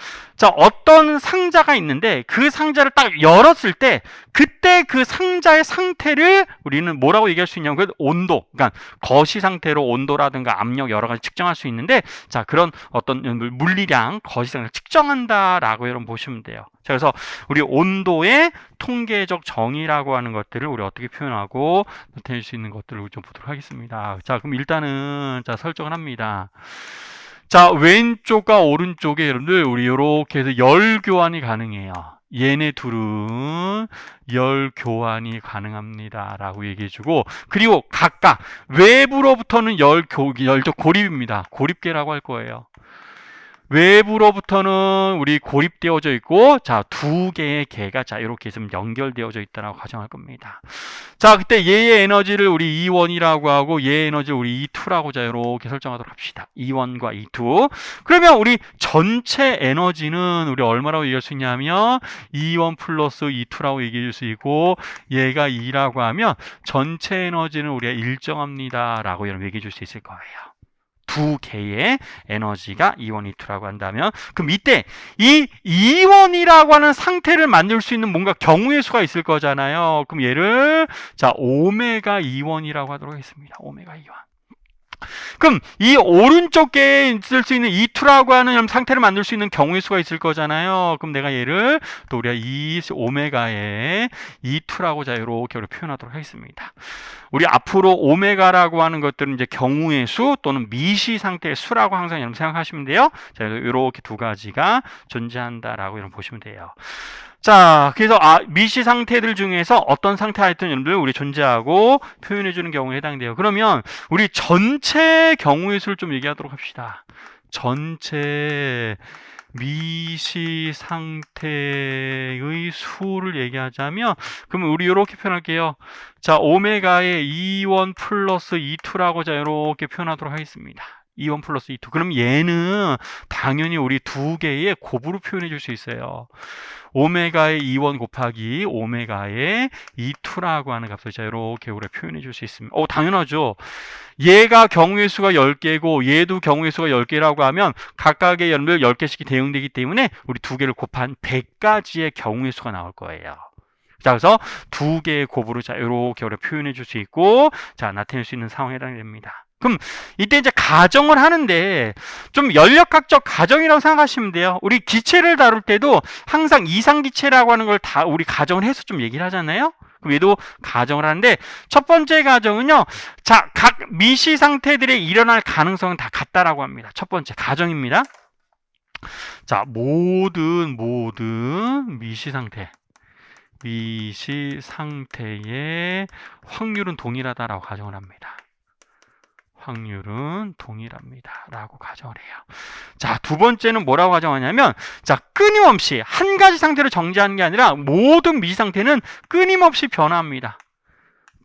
어떤 상자가 있는데 그 상자를 딱 열었을 때 그때 그 상자의 상태를 우리는 뭐라고 얘기할 수 있냐면 온도, 그러니까 거시 상태로 온도라든가 압력 여러 가지 측정할 수 있는데, 그런 어떤 물리량, 거시 상태를 측정한다라고 여러분 보시면 돼요. 그래서 우리 온도의 통계적 정의라고 하는 것들을 우리 어떻게 표현하고 나타낼 수 있는 것들을 좀 보도록 하겠습니다. 그럼 일단은 설정을 합니다. 왼쪽과 오른쪽에 여러분들 우리 이렇게 해서 열 교환이 가능해요. 얘네 둘은 열 교환이 가능합니다 라고 얘기해주고, 그리고 각각 외부로부터는 열적 고립입니다. 고립계라고 할 거예요. 외부로부터는 우리 고립되어져 있고, 두 개의 개가 이렇게 있으면 연결되어져 있다라고 가정할 겁니다. 그때 얘의 에너지를 우리 E1이라고 하고 얘의 에너지를 우리 E2라고 이렇게 설정하도록 합시다. E1과 E2. 그러면 우리 전체 에너지는 우리 얼마라고 얘기할 수 있냐면 E1 플러스 E2라고 얘기해 줄 수 있고, 얘가 2라고 하면 전체 에너지는 우리가 일정합니다 라고 여러분 얘기해 줄 수 있을 거예요. 두 개의 에너지가 E1, E2라고 한다면, 그럼 이때 이 E1이라고 하는 상태를 만들 수 있는 뭔가 경우의 수가 있을 거잖아요. 그럼 얘를 오메가 E1이라고 하도록 하겠습니다. 오메가 E1. 그럼 이 오른쪽에 있을 수 있는 E2라고 하는 상태를 만들 수 있는 경우의 수가 있을 거잖아요. 그럼 내가 얘를 또 우리가 이 오메가의 E2라고 이렇게 표현하도록 하겠습니다. 우리 앞으로 오메가라고 하는 것들은 이제 경우의 수 또는 미시 상태의 수라고 항상 여러분 생각하시면 돼요. 이렇게 두 가지가 존재한다라고 여러분 보시면 돼요. 그래서 미시 상태들 중에서 어떤 상태 하여튼 여러분들 우리 존재하고 표현해주는 경우에 해당돼요. 그러면 우리 전체 경우의 수를 좀 얘기하도록 합시다. 전체 미시 상태의 수를 얘기하자면, 그러면 우리 이렇게 표현할게요. 오메가의 E1 플러스 E2라고 이렇게 표현하도록 하겠습니다. E1 플러스 E2. 그럼 얘는 당연히 우리 두 개의 곱으로 표현해 줄 수 있어요. 오메가의 E1 곱하기 오메가의 E2라고 하는 값을 이렇게 우리가 표현해 줄 수 있습니다. 당연하죠. 얘가 경우의 수가 10개고 얘도 경우의 수가 10개라고 하면 각각의 연별 10개씩이 대응되기 때문에 우리 두 개를 곱한 100가지의 경우의 수가 나올 거예요. 그래서 두 개의 곱으로 이렇게 우리가 표현해 줄 수 있고 나타낼 수 있는 상황에 해당됩니다. 그럼 이때 이제 가정을 하는데 좀 연력학적 가정이라고 생각하시면 돼요. 우리 기체를 다룰 때도 항상 이상기체라고 하는 걸 다 우리 가정을 해서 좀 얘기를 하잖아요. 그럼 얘도 가정을 하는데, 첫 번째 가정은요, 각 미시 상태들이 일어날 가능성은 다 같다라고 합니다. 첫 번째 가정입니다. 모든 미시 상태의 확률은 동일하다라고 가정을 합니다. 확률은 동일합니다 라고 가정을 해요. 두 번째는 뭐라고 가정하냐면, 끊임없이 한 가지 상태로 정지하는 게 아니라 모든 미시 상태는 끊임없이 변화합니다.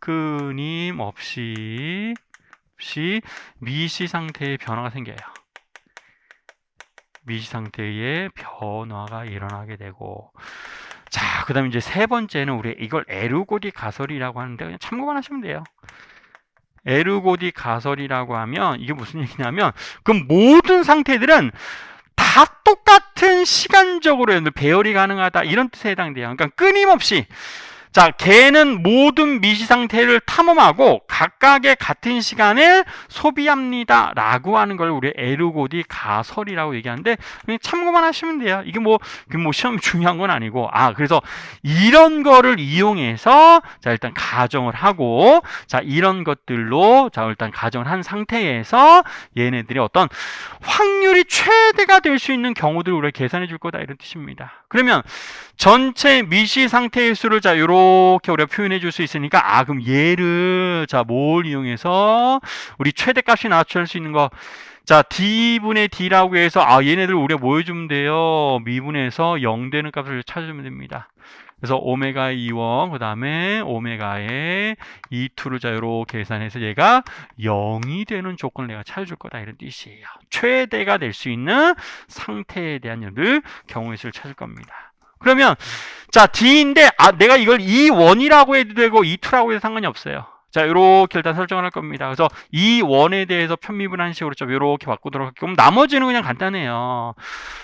끊임없이 미시 상태의 변화가 생겨요. 미시 상태의 변화가 일어나게 되고, 자, 그 다음에 이제 세 번째는 우리 이걸 에르고디 가설이라고 하는데 그냥 참고만 하시면 돼요. 에르고디 가설이라고 하면 이게 무슨 얘기냐면 그 모든 상태들은 다 똑같은 시간적으로 배열이 가능하다 이런 뜻에 해당돼요. 그러니까 끊임없이 자, 개는 모든 미시 상태를 탐험하고 각각의 같은 시간을 소비합니다 라고 하는 걸 우리 에르고디 가설이라고 얘기하는데 그냥 참고만 하시면 돼요. 이게 뭐 시험 중요한 건 아니고 그래서 이런 거를 이용해서 자, 일단 가정을 하고 자, 이런 것들로 자, 일단 가정을 한 상태에서 얘네들이 어떤 확률이 최대가 될 수 있는 경우들을 우리가 계산해 줄 거다 이런 뜻입니다. 그러면 전체 미시 상태의 수를 자, 요렇게 우리가 표현해 줄 수 있으니까 그럼 얘를 자, 뭘 이용해서 우리 최대값이 나타낼 수 있는 거 자, d분의 d라고 해서 얘네들 우리가 뭐 해주면 돼요? 미분해서 0 되는 값을 찾아주면 됩니다. 그래서 오메가의 2원, 그 다음에 오메가의 2투를 자, 요렇게 계산해서 얘가 0이 되는 조건을 내가 찾아줄 거다 이런 뜻이에요. 최대가 될 수 있는 상태에 대한 경우의 수를 찾을 겁니다. 그러면 자, D인데 내가 이걸 E1이라고 해도 되고 E2라고 해도 상관이 없어요. 자, 요렇게 일단 설정을 할 겁니다. 그래서 E1에 대해서 편미분한 식으로 좀 요렇게 바꾸도록 할게요. 그럼 나머지는 그냥 간단해요.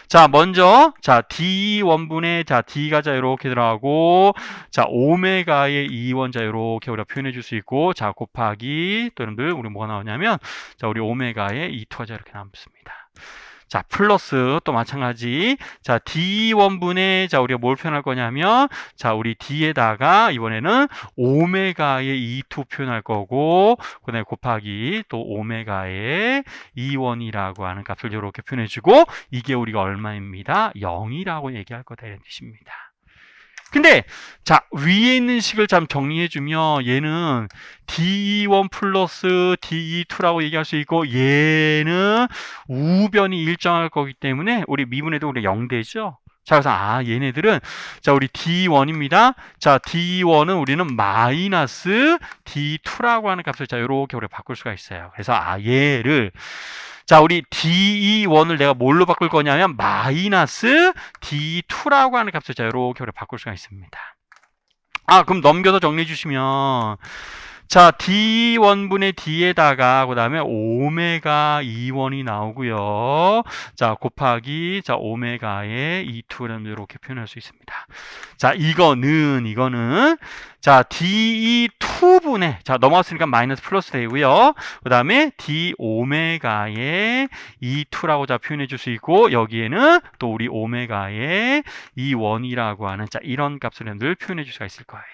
자, 먼저 자, D1분의 자, D가 자, 요렇게 들어가고 자, 오메가의 E1 자, 요렇게 우리가 표현해 줄 수 있고 자, 곱하기 또 여러분들 우리 뭐가 나오냐면 자, 우리 오메가의 E2가 자, 이렇게 남습니다. 자, 플러스 또 마찬가지. 자, D1분의 자, 우리가 뭘 표현할 거냐면 자, 우리 D에다가 이번에는 오메가의 E2 표현할 거고 그다음에 곱하기 또 오메가의 E1이라고 하는 값을 이렇게 표현해 주고 이게 우리가 얼마입니다? 0이라고 얘기할 거다 이런 뜻입니다. 근데 자, 위에 있는 식을 좀 정리해 주면 얘는 D1 플러스 D2라고 얘기할 수 있고 얘는 우변이 일정할 거기 때문에 우리 미분해도 우리 0되죠. 자, 그래서 얘네들은 자, 우리 D1입니다. 자, D1은 우리는 마이너스 D2라고 하는 값을 자, 요렇게 우리 바꿀 수가 있어요. 그래서 얘를 자, 우리 D1을 내가 뭘로 바꿀 거냐면 마이너스 D2라고 하는 값을 자, 이렇게 우리 바꿀 수가 있습니다. 그럼 넘겨서 정리해 주시면 자, D1분의 D에다가 그 다음에 오메가 E1이 나오고요. 자, 곱하기 자, 오메가의 E2를 이렇게 표현할 수 있습니다. 자, 이거는 자, D2분의 자, 넘어갔으니까 마이너스 플러스 되고요. 그 다음에 D 오메가의 E2라고 자, 표현해 줄 수 있고 여기에는 또 우리 오메가의 E1이라고 하는 자, 이런 값을 늘 표현해 줄 수가 있을 거예요.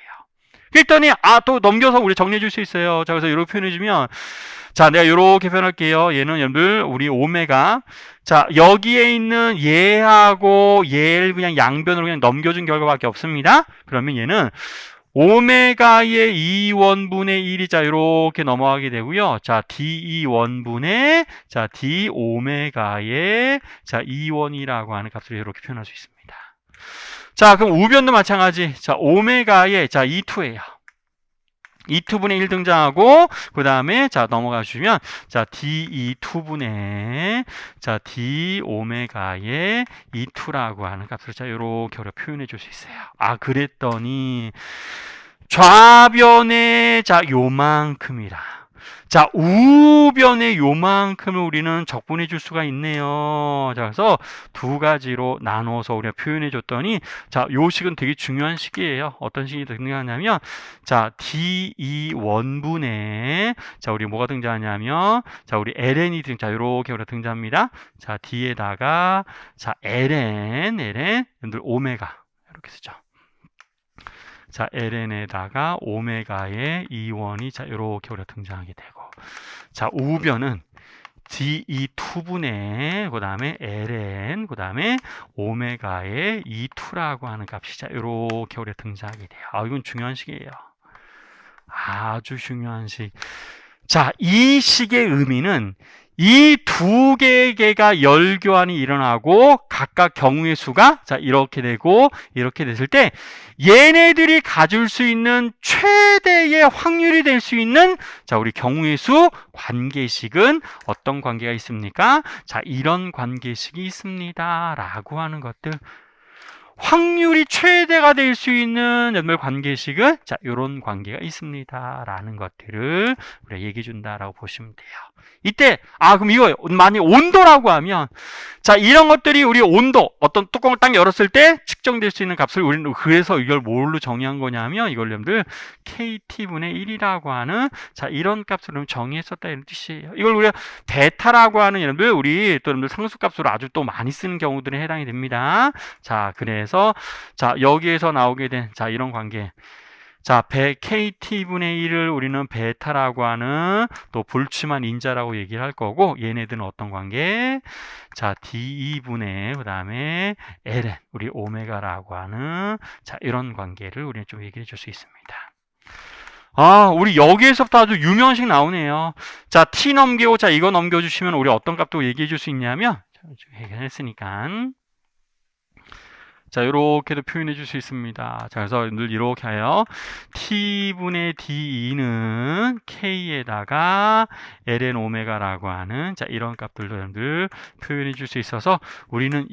그랬더니 또 넘겨서 우리 정리해 줄 수 있어요. 자, 그래서 이렇게 표현해 주면 자, 내가 이렇게 표현할게요. 얘는 여러분들 우리 오메가 자, 여기에 있는 얘하고 얘를 그냥 양변으로 그냥 넘겨준 결과밖에 없습니다. 그러면 얘는 오메가의 2원분의 1이 자, 이렇게 넘어가게 되고요. 자, D2원분의 자, D 오메가의 자, 2원이라고 하는 값을 이렇게 표현할 수 있습니다. 자, 그럼 우변도 마찬가지. 자, 오메가의 자, E2예요. E2분의 1 등장하고 그 다음에 자, 넘어가 주시면 자, D2분의 자, D 오메가의 E2라고 하는 값을 자, 요렇게 표현해 줄 수 있어요. 그랬더니 좌변의 자, 요만큼이라. 자, 우변의 요만큼을 우리는 적분해 줄 수가 있네요. 자, 그래서 두 가지로 나눠서 우리가 표현해 줬더니 자, 요 식은 되게 중요한 식이에요. 어떤 식이 등장하냐면 자, D2원분의 자, 우리 뭐가 등장하냐면 자, 우리 ln이 이렇게 우리가 등장합니다. 자, D에다가 자, ln 여러분들 오메가 이렇게 쓰죠. 자, ln에다가 오메가의 2원이 자, 이렇게 우리가 등장하게 되고 자, 우변은 D2분의 그 다음에 ln 그 다음에 오메가의 2라고 하는 값이 자, 이렇게 우리가 등장하게 돼요. 이건 중요한 식이에요. 아주 중요한 식. 자, 이 식의 의미는 이 두 개의 개가 열교환이 일어나고 각각 경우의 수가 자, 이렇게 되고 이렇게 됐을 때 얘네들이 가질 수 있는 최대의 확률이 될 수 있는 자, 우리 경우의 수 관계식은 어떤 관계가 있습니까? 자, 이런 관계식이 있습니다 라고 하는 것들 확률이 최대가 될 수 있는 연결 관계식은 자, 이런 관계가 있습니다라는 것들을 우리가 얘기해 준다라고 보시면 돼요. 이때 그럼 이거 만약 온도라고 하면 자, 이런 것들이 우리 온도 어떤 뚜껑을 딱 열었을 때 측정될 수 있는 값을 우리는 그래서 이걸 뭘로 정의한 거냐면 이걸 여러분들 KT분의 1이라고 하는 자, 이런 값으로 정의했었다 이런 뜻이에요. 이걸 우리가 베타라고 하는 여러분들 우리 또 여러분들 상수값으로 아주 또 많이 쓰는 경우들에 해당이 됩니다. 자, 그래서 자, 여기에서 나오게 된 자, 이런 관계. 자, KT분의 1을 우리는 베타라고 하는 또 볼츠만 인자라고 얘기를 할 거고 얘네들은 어떤 관계? 자, D2분의 그 다음에 ln 우리 오메가라고 하는 자, 이런 관계를 우리는 좀 얘기해 줄 수 있습니다. 우리 여기에서부터 아주 유명한 식 나오네요. 자, t 넘기고 자, 이거 넘겨주시면 우리 어떤 값도 얘기해 줄 수 있냐면 해결했으니까 자, 이렇게도 표현해 줄 수 있습니다. 자, 그래서 늘 이렇게 해요. t분의 d2는 k에다가 ln 오메가라고 하는 자, 이런 값들도 여러분들 표현해 줄 수 있어서 우리는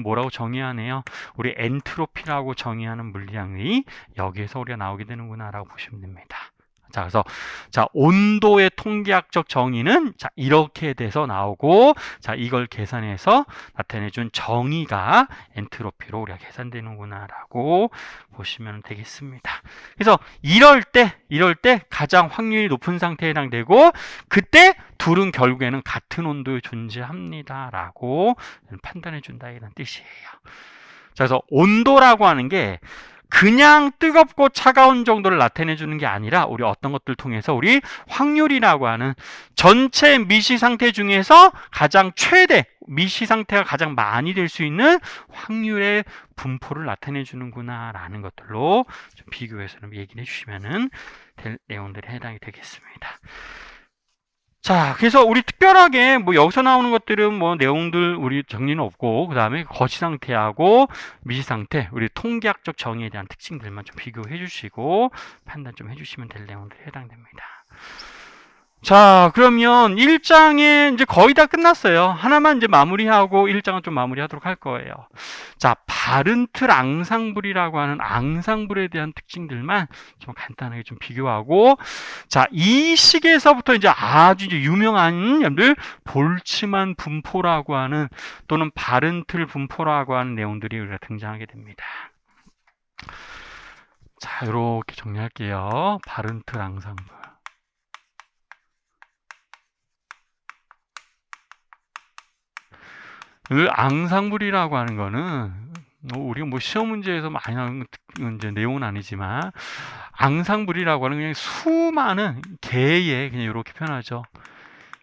뭐라고 정의하네요. 우리 엔트로피라고 정의하는 물리량이 여기에서 우리가 나오게 되는구나 라고 보시면 됩니다. 자, 그래서 자, 온도의 통계학적 정의는 자, 이렇게 돼서 나오고 자, 이걸 계산해서 나타내 준 정의가 엔트로피로 우리가 계산되는구나 라고 보시면 되겠습니다. 그래서 이럴 때 가장 확률이 높은 상태에 해당되고 그때 둘은 결국에는 같은 온도에 존재합니다 라고 판단해 준다 이런 뜻이에요. 자, 그래서 온도라고 하는 게 그냥 뜨겁고 차가운 정도를 나타내 주는 게 아니라 우리 어떤 것들 통해서 우리 확률이라고 하는 전체 미시 상태 중에서 가장 최대 미시 상태가 가장 많이 될 수 있는 확률의 분포를 나타내 주는구나 라는 것들로 좀 비교해서 얘기를 해주시면 될 내용들에 해당이 되겠습니다. 자, 그래서 우리 특별하게 뭐 여기서 나오는 것들은 뭐 내용들 우리 정리는 없고 그 다음에 거시 상태하고 미시 상태 우리 통계학적 정의에 대한 특징들만 좀 비교해 주시고 판단 좀 해주시면 될 내용들에 해당됩니다. 자, 그러면 1장에 이제 거의 다 끝났어요. 하나만 이제 마무리하고 1장은 좀 마무리하도록 할 거예요. 자, 바른틀 앙상블이라고 하는 앙상블에 대한 특징들만 좀 간단하게 좀 비교하고 자, 이 식에서부터 이제 아주 이제 유명한 여러분들 볼츠만 분포라고 하는 또는 바른틀 분포라고 하는 내용들이 우리가 등장하게 됩니다. 자, 이렇게 정리할게요. 바른틀 앙상블. 앙상블이라고 하는 거는 우리가 뭐 시험 문제에서 많이 나오는 이제 내용은 아니지만 앙상블이라고 하는 그냥 수많은 개의 그냥 이렇게 표현하죠.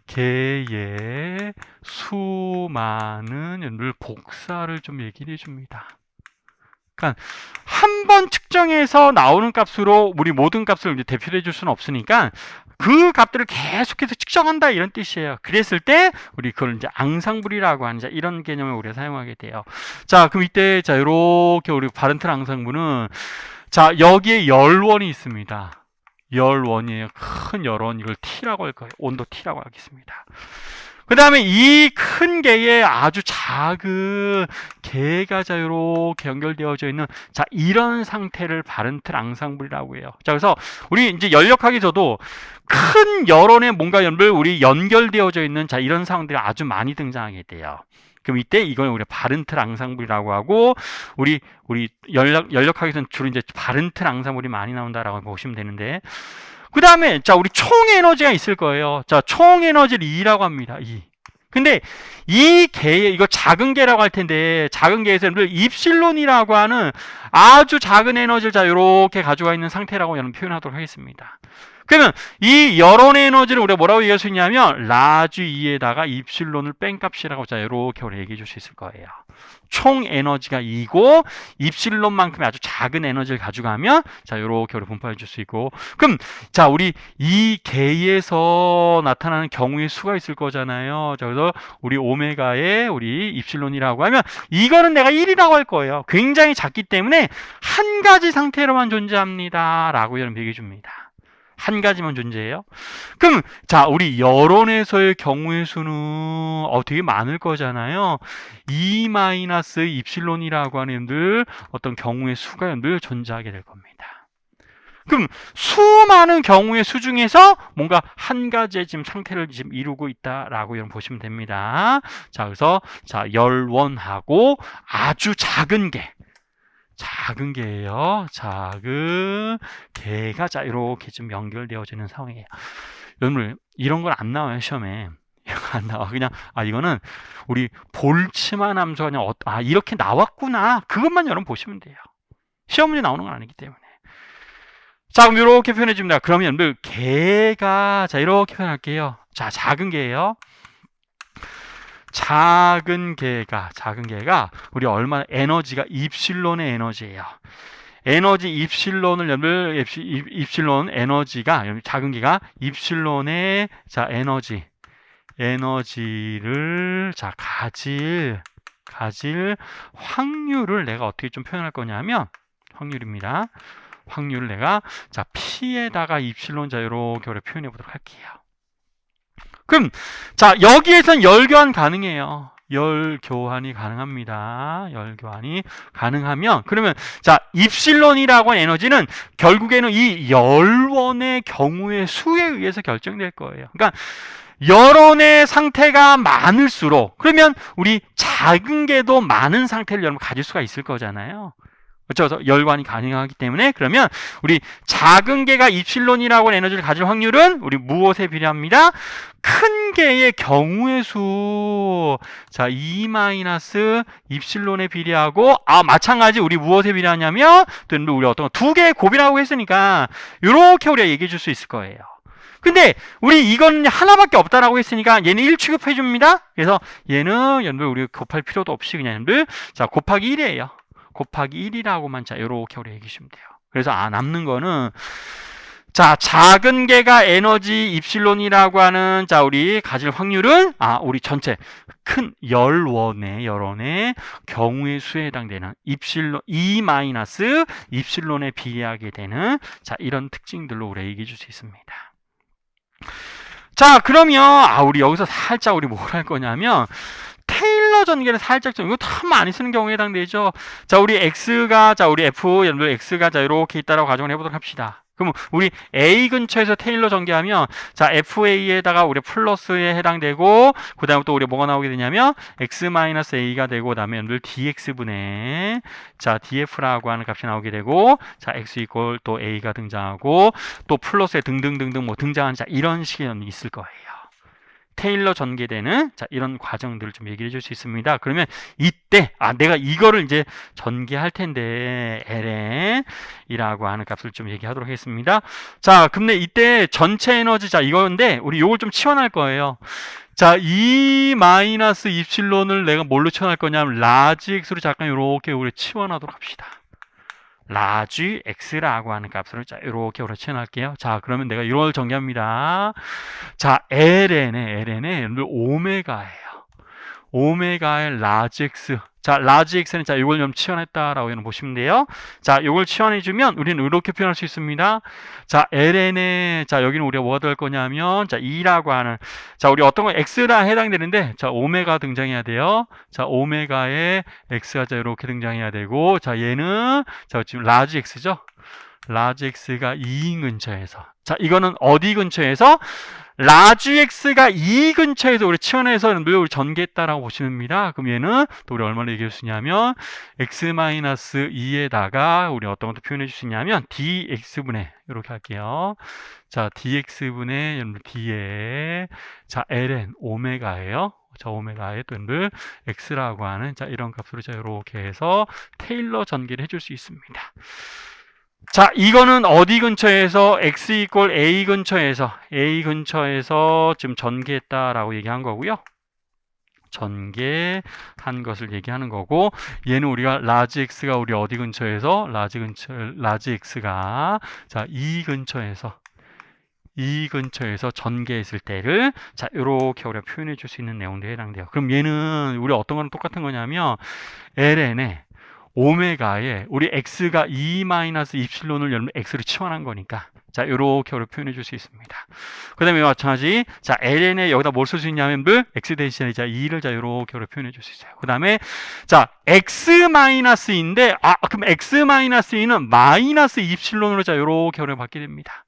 개의 수많은 늘 복사를 좀 얘기를 해줍니다. 그러니까 한 번 측정해서 나오는 값으로 우리 모든 값을 이제 대표해 줄 수는 없으니까 그 값들을 계속해서 측정한다 이런 뜻이에요. 그랬을 때 우리 그걸 이제 앙상블이라고 하는 자, 이런 개념을 우리가 사용하게 돼요. 자, 그럼 이때 자, 이렇게 우리 바른틀 앙상블은 자, 여기에 열원이 있습니다. 열원이에요. 큰 열원, 이걸 T라고 할 거예요. 온도 T라고 하겠습니다. 그 다음에 이 큰 개에 아주 작은 개가 자, 이렇게 연결되어져 있는 자, 이런 상태를 바른틀 앙상블이라고 해요. 자, 그래서 우리 이제 연력학에서도 큰 열원에 뭔가 우리 연결되어져 있는 자, 이런 상황들이 아주 많이 등장하게 돼요. 그럼 이때 이걸 우리가 바른틀 앙상블이라고 하고 우리 연력학에서는 주로 이제 바른틀 앙상블이 많이 나온다라고 보시면 되는데 그 다음에 자, 우리 총 에너지가 있을 거예요. 자, 총 에너지를 E라고 합니다. E. 근데 이 개에 이거 작은 개라고 할 텐데 작은 개에서 입실론이라고 하는 아주 작은 에너지를 자, 이렇게 가져가 있는 상태라고 여러분 표현하도록 하겠습니다. 그러면 이 열원의 에너지를 우리가 뭐라고 얘기할 수 있냐면 라지 2에다가 입실론을 뺀 값이라고 자, 이렇게 우리 얘기해 줄 수 있을 거예요. 총 에너지가 2고 입실론만큼의 아주 작은 에너지를 가져가면 자, 이렇게 우리 분포해 줄 수 있고 그럼 자, 우리 이 개에서 나타나는 경우의 수가 있을 거잖아요. 자, 그래서 우리 오메가의 우리 입실론이라고 하면 이거는 내가 1이라고 할 거예요. 굉장히 작기 때문에 한 가지 상태로만 존재합니다 라고 여러분 얘기해 줍니다. 한 가지만 존재해요. 그럼 자, 우리 열원에서의 경우의 수는 되게 많을 거잖아요. 2 마이너스 입실론이라고 하는 들 어떤 경우의 수가 늘 존재하게 될 겁니다. 그럼 수많은 경우의 수 중에서 뭔가 한 가지의 지금 상태를 지금 이루고 있다라고 여러분 보시면 됩니다. 자, 그래서 자, 열원하고 아주 작은 개예요. 작은 개가 자 이렇게 좀 연결되어지는 상황이에요. 여러분 이런 건 안 나와요 시험에. 안 나와. 그냥 이거는 우리 볼츠만 함수가 그냥 이렇게 나왔구나 그것만 여러분 보시면 돼요. 시험 문제 나오는 건 아니기 때문에. 자, 그럼 이렇게 표현해 줍니다. 그러면 개가 자 이렇게 표현할게요. 자, 작은 개예요. 작은 개가 우리 얼마나 에너지가 입실론의 에너지예요. 에너지 입실론을 입실론 에너지가 작은 개가 입실론의 자 에너지를 자 가질 확률을 내가 어떻게 좀 표현할 거냐면 확률입니다. 확률을 내가 자 P에다가 입실론 자 이렇게 표현해 보도록 할게요. 그럼 자 여기에선 열교환 가능해요. 열교환이 가능합니다. 열교환이 가능하면 그러면 자 입실론이라고 하는 에너지는 결국에는 이 열원의 경우의 수에 의해서 결정될 거예요. 그러니까 열원의 상태가 많을수록 그러면 우리 작은 게도 많은 상태를 여러분 가질 수가 있을 거잖아요. 그렇죠? 열관이 가능하기 때문에 그러면 우리 작은 개가 입실론이라고 하는 에너지를 가질 확률은 우리 무엇에 비례합니다? 큰 개의 경우의 수. 자, 2 마이너스 입실론에 비례하고 마찬가지 우리 무엇에 비례하냐면 또 우리 어떤 두 개의 곱이라고 했으니까 이렇게 우리가 얘기해 줄 수 있을 거예요. 근데 우리 이건 하나밖에 없다라고 했으니까 얘는 1 취급해 줍니다. 그래서 얘는 여러분들 우리 곱할 필요도 없이 그냥 여러분들 자 곱하기 1이에요. 곱하기 1이라고만 자 이렇게 우리 얘기해 주면 돼요. 그래서 남는 거는 자 작은 개가 에너지 입실론이라고 하는 자 우리 가질 확률은 우리 전체 큰 열원의 경우의 수에 해당되는 입실론 2 마이너스 입실론에 비례하게 되는 자 이런 특징들로 우리 얘기해 줄 수 있습니다. 자 그러면 우리 여기서 살짝 우리 뭘 할 거냐면 테일러 전개를 살짝 좀 이거 참 많이 쓰는 경우에 해당되죠. 자 우리 x가 자 우리 f 여러분들 x가 자 이렇게 있다라고 가정을 해보도록 합시다. 그럼 우리 A 근처에서 테일러 전개하면 자 FA에다가 우리 플러스에 해당되고 그 다음에 또 우리 뭐가 나오게 되냐면 X-A가 되고 그 다음에 여러분들 DX분의 자 DF라고 하는 값이 나오게 되고 자 X 이퀄 또 A가 등장하고 또 플러스에 등등등등 뭐 등장하는 자 이런 식이 있을 거예요. 테일러 전개되는 자 이런 과정들을 좀 얘기해 줄 수 있습니다. 그러면 이때 내가 이거를 이제 전개할 텐데 ln이라고 하는 값을 좀 얘기하도록 하겠습니다. 자 근데 이때 전체 에너지 자 이건데 우리 요걸 좀 치환할 거예요. 자, 2 마이너스 입실론을 내가 뭘로 치환할 거냐면 라지 x로 잠깐 이렇게 우리 치환하도록 합시다. 라지 x라고 하는 값을 자 이렇게 우리 치환할게요. 자 그러면 내가 이걸 전개합니다. 자 ln의 오메가예요. 오메가의 라지 x. 자 라지 x는 자 이걸 좀 치환했다라고 보시면 돼요. 자 이걸 치환해주면 우리는 이렇게 표현할 수 있습니다. 자 ln의 자 여기는 우리가 뭐가 될 거냐면 자 2라고 하는 자 우리 어떤 거 x라 해당되는데 자 오메가 등장해야 돼요. 자 오메가의 x가 자 이렇게 등장해야 되고 자 얘는 자 지금 라지 x죠. 라지 x가 2인 근처에서 자 이거는 어디 근처에서 라지 x가 2 근처에서 우리 치환해서 우리 전개했다라고 보시면 됩니다. 그럼 얘는 또 우리 얼마나 얘기할 수 있냐면 x-2에다가 우리 어떤 것도 표현해 줄 수 있냐면 dx분의 이렇게 할게요. 자 dx분의 d에 자 ln 오메가예요. 자 오메가에 또 x라고 하는 자 이런 값으로 자 이렇게 해서 테일러 전개를 해줄 수 있습니다. 자 이거는 어디 근처에서 x 이퀄 a 근처에서 지금 전개했다라고 얘기한 거고요. 전개한 것을 얘기하는 거고 얘는 우리가 라지 x가 우리 어디 근처에서 라지 x가 자 이 근처에서 전개했을 때를 자 이렇게 우리가 표현해 줄 수 있는 내용들에 해당돼요. 그럼 얘는 우리 어떤 거랑 똑같은 거냐면 ln의 오메가에 우리 x가 2 마이너스 입실론을 x로 치환한 거니까 자, 이렇게 우리 표현해 줄 수 있습니다. 그 다음에 마찬가지, 자, ln에 여기다 뭘 쓸 수 있냐면, x 대신에 자, 2를 자, 이렇게 우리 표현해 줄 수 있어요. 그 다음에, 자, x-인데, 그럼 x-2는 마이너스 입실론으로 자, 이렇게 우리 받게 됩니다.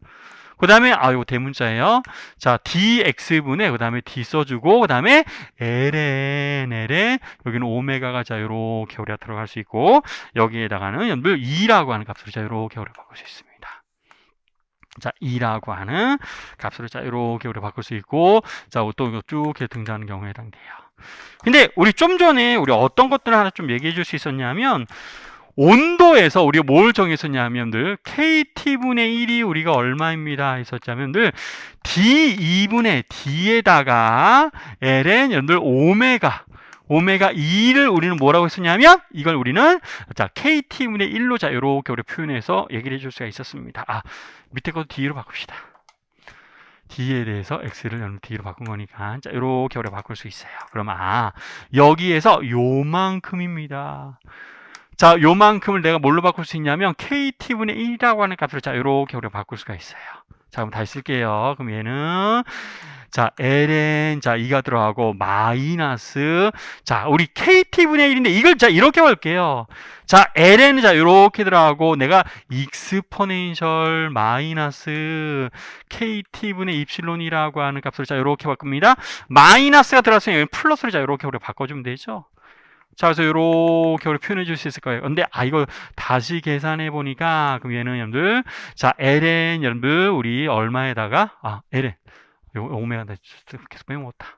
그 다음에, 이거 대문자예요. 자, dx분의, 그 다음에 d 써주고, 그 다음에 ln에, 여기는 오메가가 자, 이렇게 우리가 들어갈 수 있고, 여기에다가는 연불 2라고 하는 값으로 자, 이렇게 우리 바꿀 수 있습니다. 자, 2라고 하는 값으로 자, 이렇게 우리 바꿀 수 있고, 자, 또 이거 쭉 이렇게 등장하는 경우에 해당돼요. 근데 우리 좀 전에 우리 어떤 것들을 하나 좀 얘기해 줄 수 있었냐면, 온도에서 우리가 뭘 정했었냐면 KT분의 1이 우리가 얼마입니다 했었자면 D2분의 D에다가 ln 연들 오메가 2를 우리는 뭐라고 했었냐면 이걸 우리는 자 KT분의 1로 자 이렇게 우리 표현해서 얘기를 해줄 수가 있었습니다. 밑에 것도 D로 바꿉시다. D에 대해서 X를 연을 D로 바꾼 거니까 자 이렇게 우리 바꿀 수 있어요. 그럼 여기에서 요만큼입니다. 자, 요만큼을 내가 뭘로 바꿀 수 있냐면 KT분의 1이라고 하는 값으로 자, 이렇게 우리가 바꿀 수가 있어요. 자, 그럼 다시 쓸게요. 그럼 얘는 자, ln 자, 2가 들어가고 마이너스 자, 우리 KT분의 1인데 이걸 자, 이렇게 볼게요. 자, ln은 자, 이렇게 들어가고 내가 익스포넨셜 마이너스 KT분의 입실론이라고 하는 값으로 자, 이렇게 바꿉니다. 마이너스가 들어갔으면 플러스를 자, 이렇게 우리가 바꿔주면 되죠. 자, 그래서 이렇게 우리 표현해 줄 수 있을 거예요. 근데 이거 다시 계산해 보니까 그럼 얘는 여러분들 자, ln 여러분들 우리 얼마에다가 ln 오메가 계속 빼먹었다.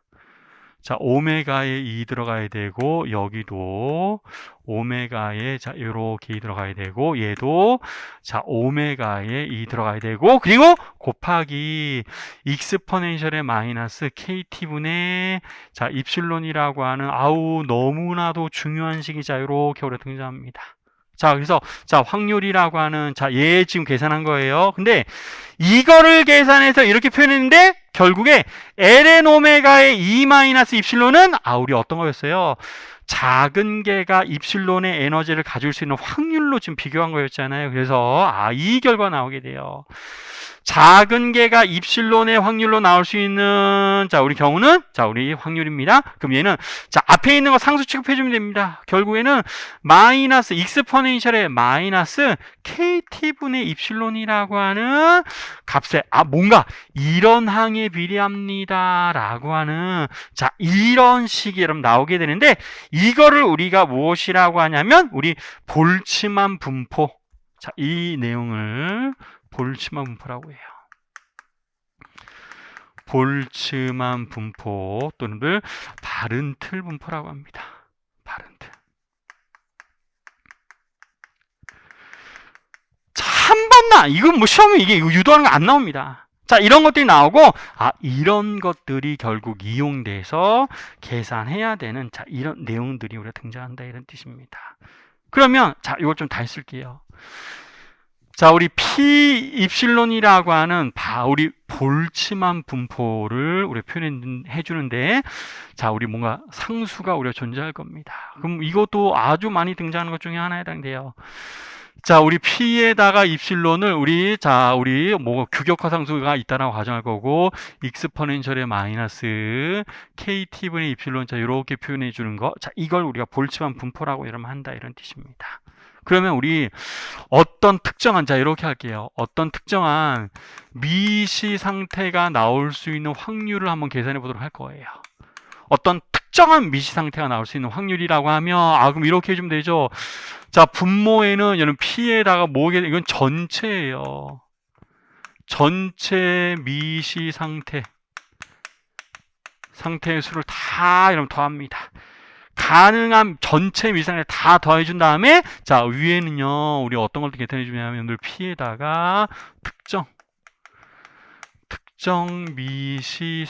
자, 오메가에 2 들어가야 되고 여기도 오메가에 자, 이렇게 2 들어가야 되고 얘도 자, 오메가에 2 들어가야 되고 그리고 곱하기 익스포넨셜의 마이너스 KT분의 자, 입실론이라고 하는 너무나도 중요한 식이 자, 이렇게 오래 등장합니다. 자, 그래서 자, 확률이라고 하는 자, 얘 지금 계산한 거예요. 근데 이거를 계산해서 이렇게 표현했는데 결국에 ln 오메가의 2 마이너스 입실론은 우리 어떤 거였어요? 작은 개가 입실론의 에너지를 가질 수 있는 확률로 지금 비교한 거였잖아요. 그래서 이 결과 나오게 돼요. 작은 개가 입실론의 확률로 나올 수 있는 자, 우리 경우는 자, 우리 확률입니다. 그럼 얘는 자, 앞에 있는 거 상수 취급해 주면 됩니다. 결국에는 마이너스 익스포넨셜의 마이너스 KT분의 입실론이라고 하는 값에 뭔가 이런 항에 비례합니다. 라고 하는 자, 이런 식이 여러분 나오게 되는데 이거를 우리가 무엇이라고 하냐면 우리 볼츠만 분포 자, 이 내용을 볼츠만 분포라고 해요. 볼츠만 분포 또는 바른틀 분포라고 합니다. 바른틀. 자, 한 번만 이건 뭐 시험에 이게 유도하는 거 안 나옵니다. 자, 이런 것들이 나오고 이런 것들이 결국 이용돼서 계산해야 되는 자, 이런 내용들이 우리가 등장한다 이런 뜻입니다. 그러면 자, 이걸 좀 다시 쓸게요. 자, 우리 P 입실론이라고 하는 우리 볼츠만 분포를 우리 표현해 주는데 자, 우리 뭔가 상수가 우리가 존재할 겁니다. 그럼 이것도 아주 많이 등장하는 것 중에 하나에 해당돼요. 자, 우리 P에다가 입실론을 우리 뭐 규격화 상수가 있다라고 가정할 거고 익스포넨셜의 마이너스 KT분의 입실론 자, 이렇게 표현해 주는 거. 자, 이걸 우리가 볼츠만 분포라고 이러면 한다 이런 뜻입니다. 그러면 우리 어떤 특정한 자 이렇게 할게요. 어떤 특정한 미시 상태가 나올 수 있는 확률을 한번 계산해 보도록 할 거예요. 어떤 특정한 미시 상태가 나올 수 있는 확률이라고 하면 그럼 이렇게 해주면 되죠. 자, 분모에는 여러분 P에다가 이건 전체예요. 전체 미시 상태의 수를 다 이러면 더합니다. 가능한 전체 미상을 다 더해준 다음에 자, 위에는요 우리 어떤 걸 계산해주냐면 늘 P에다가 특정 미시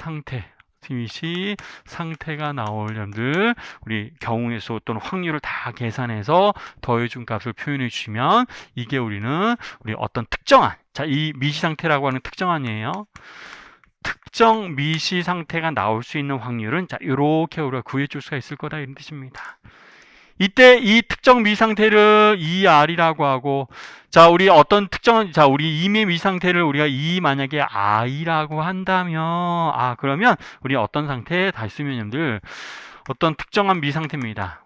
상태가 나올 점들 우리 경우의 수 또는 확률을 다 계산해서 더해준 값을 표현해 주시면 이게 우리는 우리 어떤 특정한 자, 이 미시 상태라고 하는 특정한이에요. 특정 미시 상태가 나올 수 있는 확률은 자, 이렇게 우리가 구해 줄 수가 있을 거다 이런 뜻입니다. 이때 이 특정 미시 상태를 ER이라고 하고 자, 우리 어떤 특정한, 자, 우리 임의 위 상태를 우리가 만약에 I라고 한다면, 그러면 우리 어떤 상태, 다시 쓰면 여러분들, 어떤 특정한 미 상태입니다.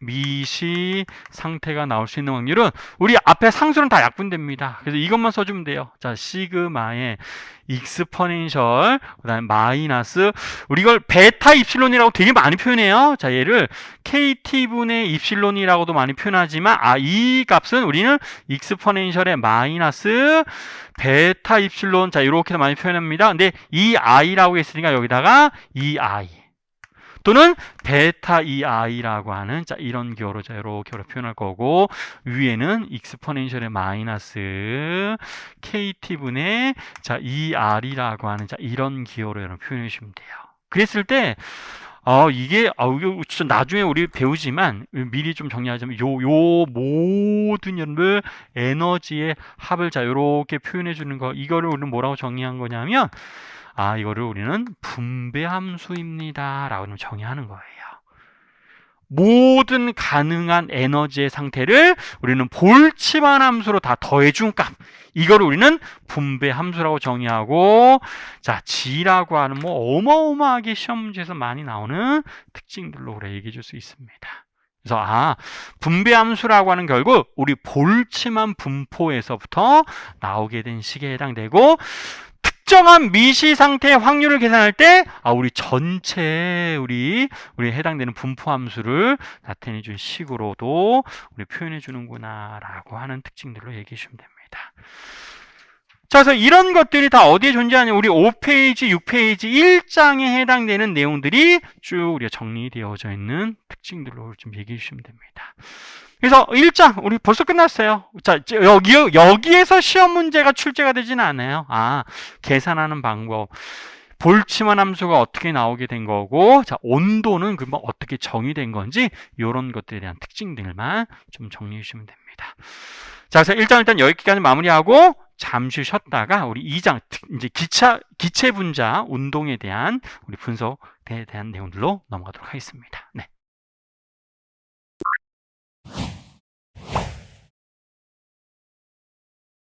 미시 상태가 나올 수 있는 확률은 우리 앞에 상수는 다 약분됩니다. 그래서 이것만 써주면 돼요. 자, 시그마의 익스포넨셜, 그 다음에 마이너스, 우리 이걸 베타 입실론이라고 되게 많이 표현해요. 자, 얘를 KT분의 입실론이라고도 많이 표현하지만, 이 값은 우리는 익스포넨셜의 마이너스 베타 입실론, 자, 이렇게도 많이 표현합니다. 근데 이 I라고 했으니까 여기다가 이 I. 또는 베타 EI라고 하는, 자, 이런 기호로, 자, 이렇게 표현할 거고, 위에는 익스포넨셜의 마이너스 KT분의, 자, ER이라고 하는, 자, 이런 기호로 여러분 표현해 주시면 돼요. 그랬을 때, 이게 진짜 나중에 우리 배우지만 미리 좀 정리하자면 요 모든 여러분들 에너지의 합을, 자, 요렇게 표현해 주는 거, 이거를 우리는 뭐라고 정의한 거냐면, 이거를 우리는 분배 함수입니다 라고 정의하는 거예요. 모든 가능한 에너지의 상태를 우리는 볼츠만 함수로 다 더해준 값, 이거를 우리는 분배 함수라고 정의하고, 자, G라고 하는 뭐 어마어마하게 시험 문제에서 많이 나오는 특징들로 우리가 얘기해 줄 수 있습니다. 그래서 분배 함수라고 하는 결국 우리 볼츠만 분포에서부터 나오게 된 식에 해당되고, 특정한 미시 상태의 확률을 계산할 때 우리 전체 우리 해당되는 분포 함수를 나타내 준 식으로도 우리 표현해 주는구나라고 하는 특징들로 얘기해 주시면 됩니다. 자, 그래서 이런 것들이 다 어디에 존재하냐, 우리 5페이지, 6페이지 1장에 해당되는 내용들이 쭉 우리가 정리되어져 있는 특징들로 좀 얘기해 주시면 됩니다. 그래서 1장 우리 벌써 끝났어요. 자, 여기에서 시험 문제가 출제가 되지는 않아요. 계산하는 방법, 볼츠만 함수가 어떻게 나오게 된 거고, 자, 온도는 그러면 어떻게 정의된 건지, 이런 것들에 대한 특징들만 좀 정리해 주시면 됩니다. 자, 그래서 1장 일단 여기까지 마무리하고 잠시 쉬었다가 우리 2장 이제 기체 분자 운동에 대한 우리 분석에 대한 내용들로 넘어가도록 하겠습니다.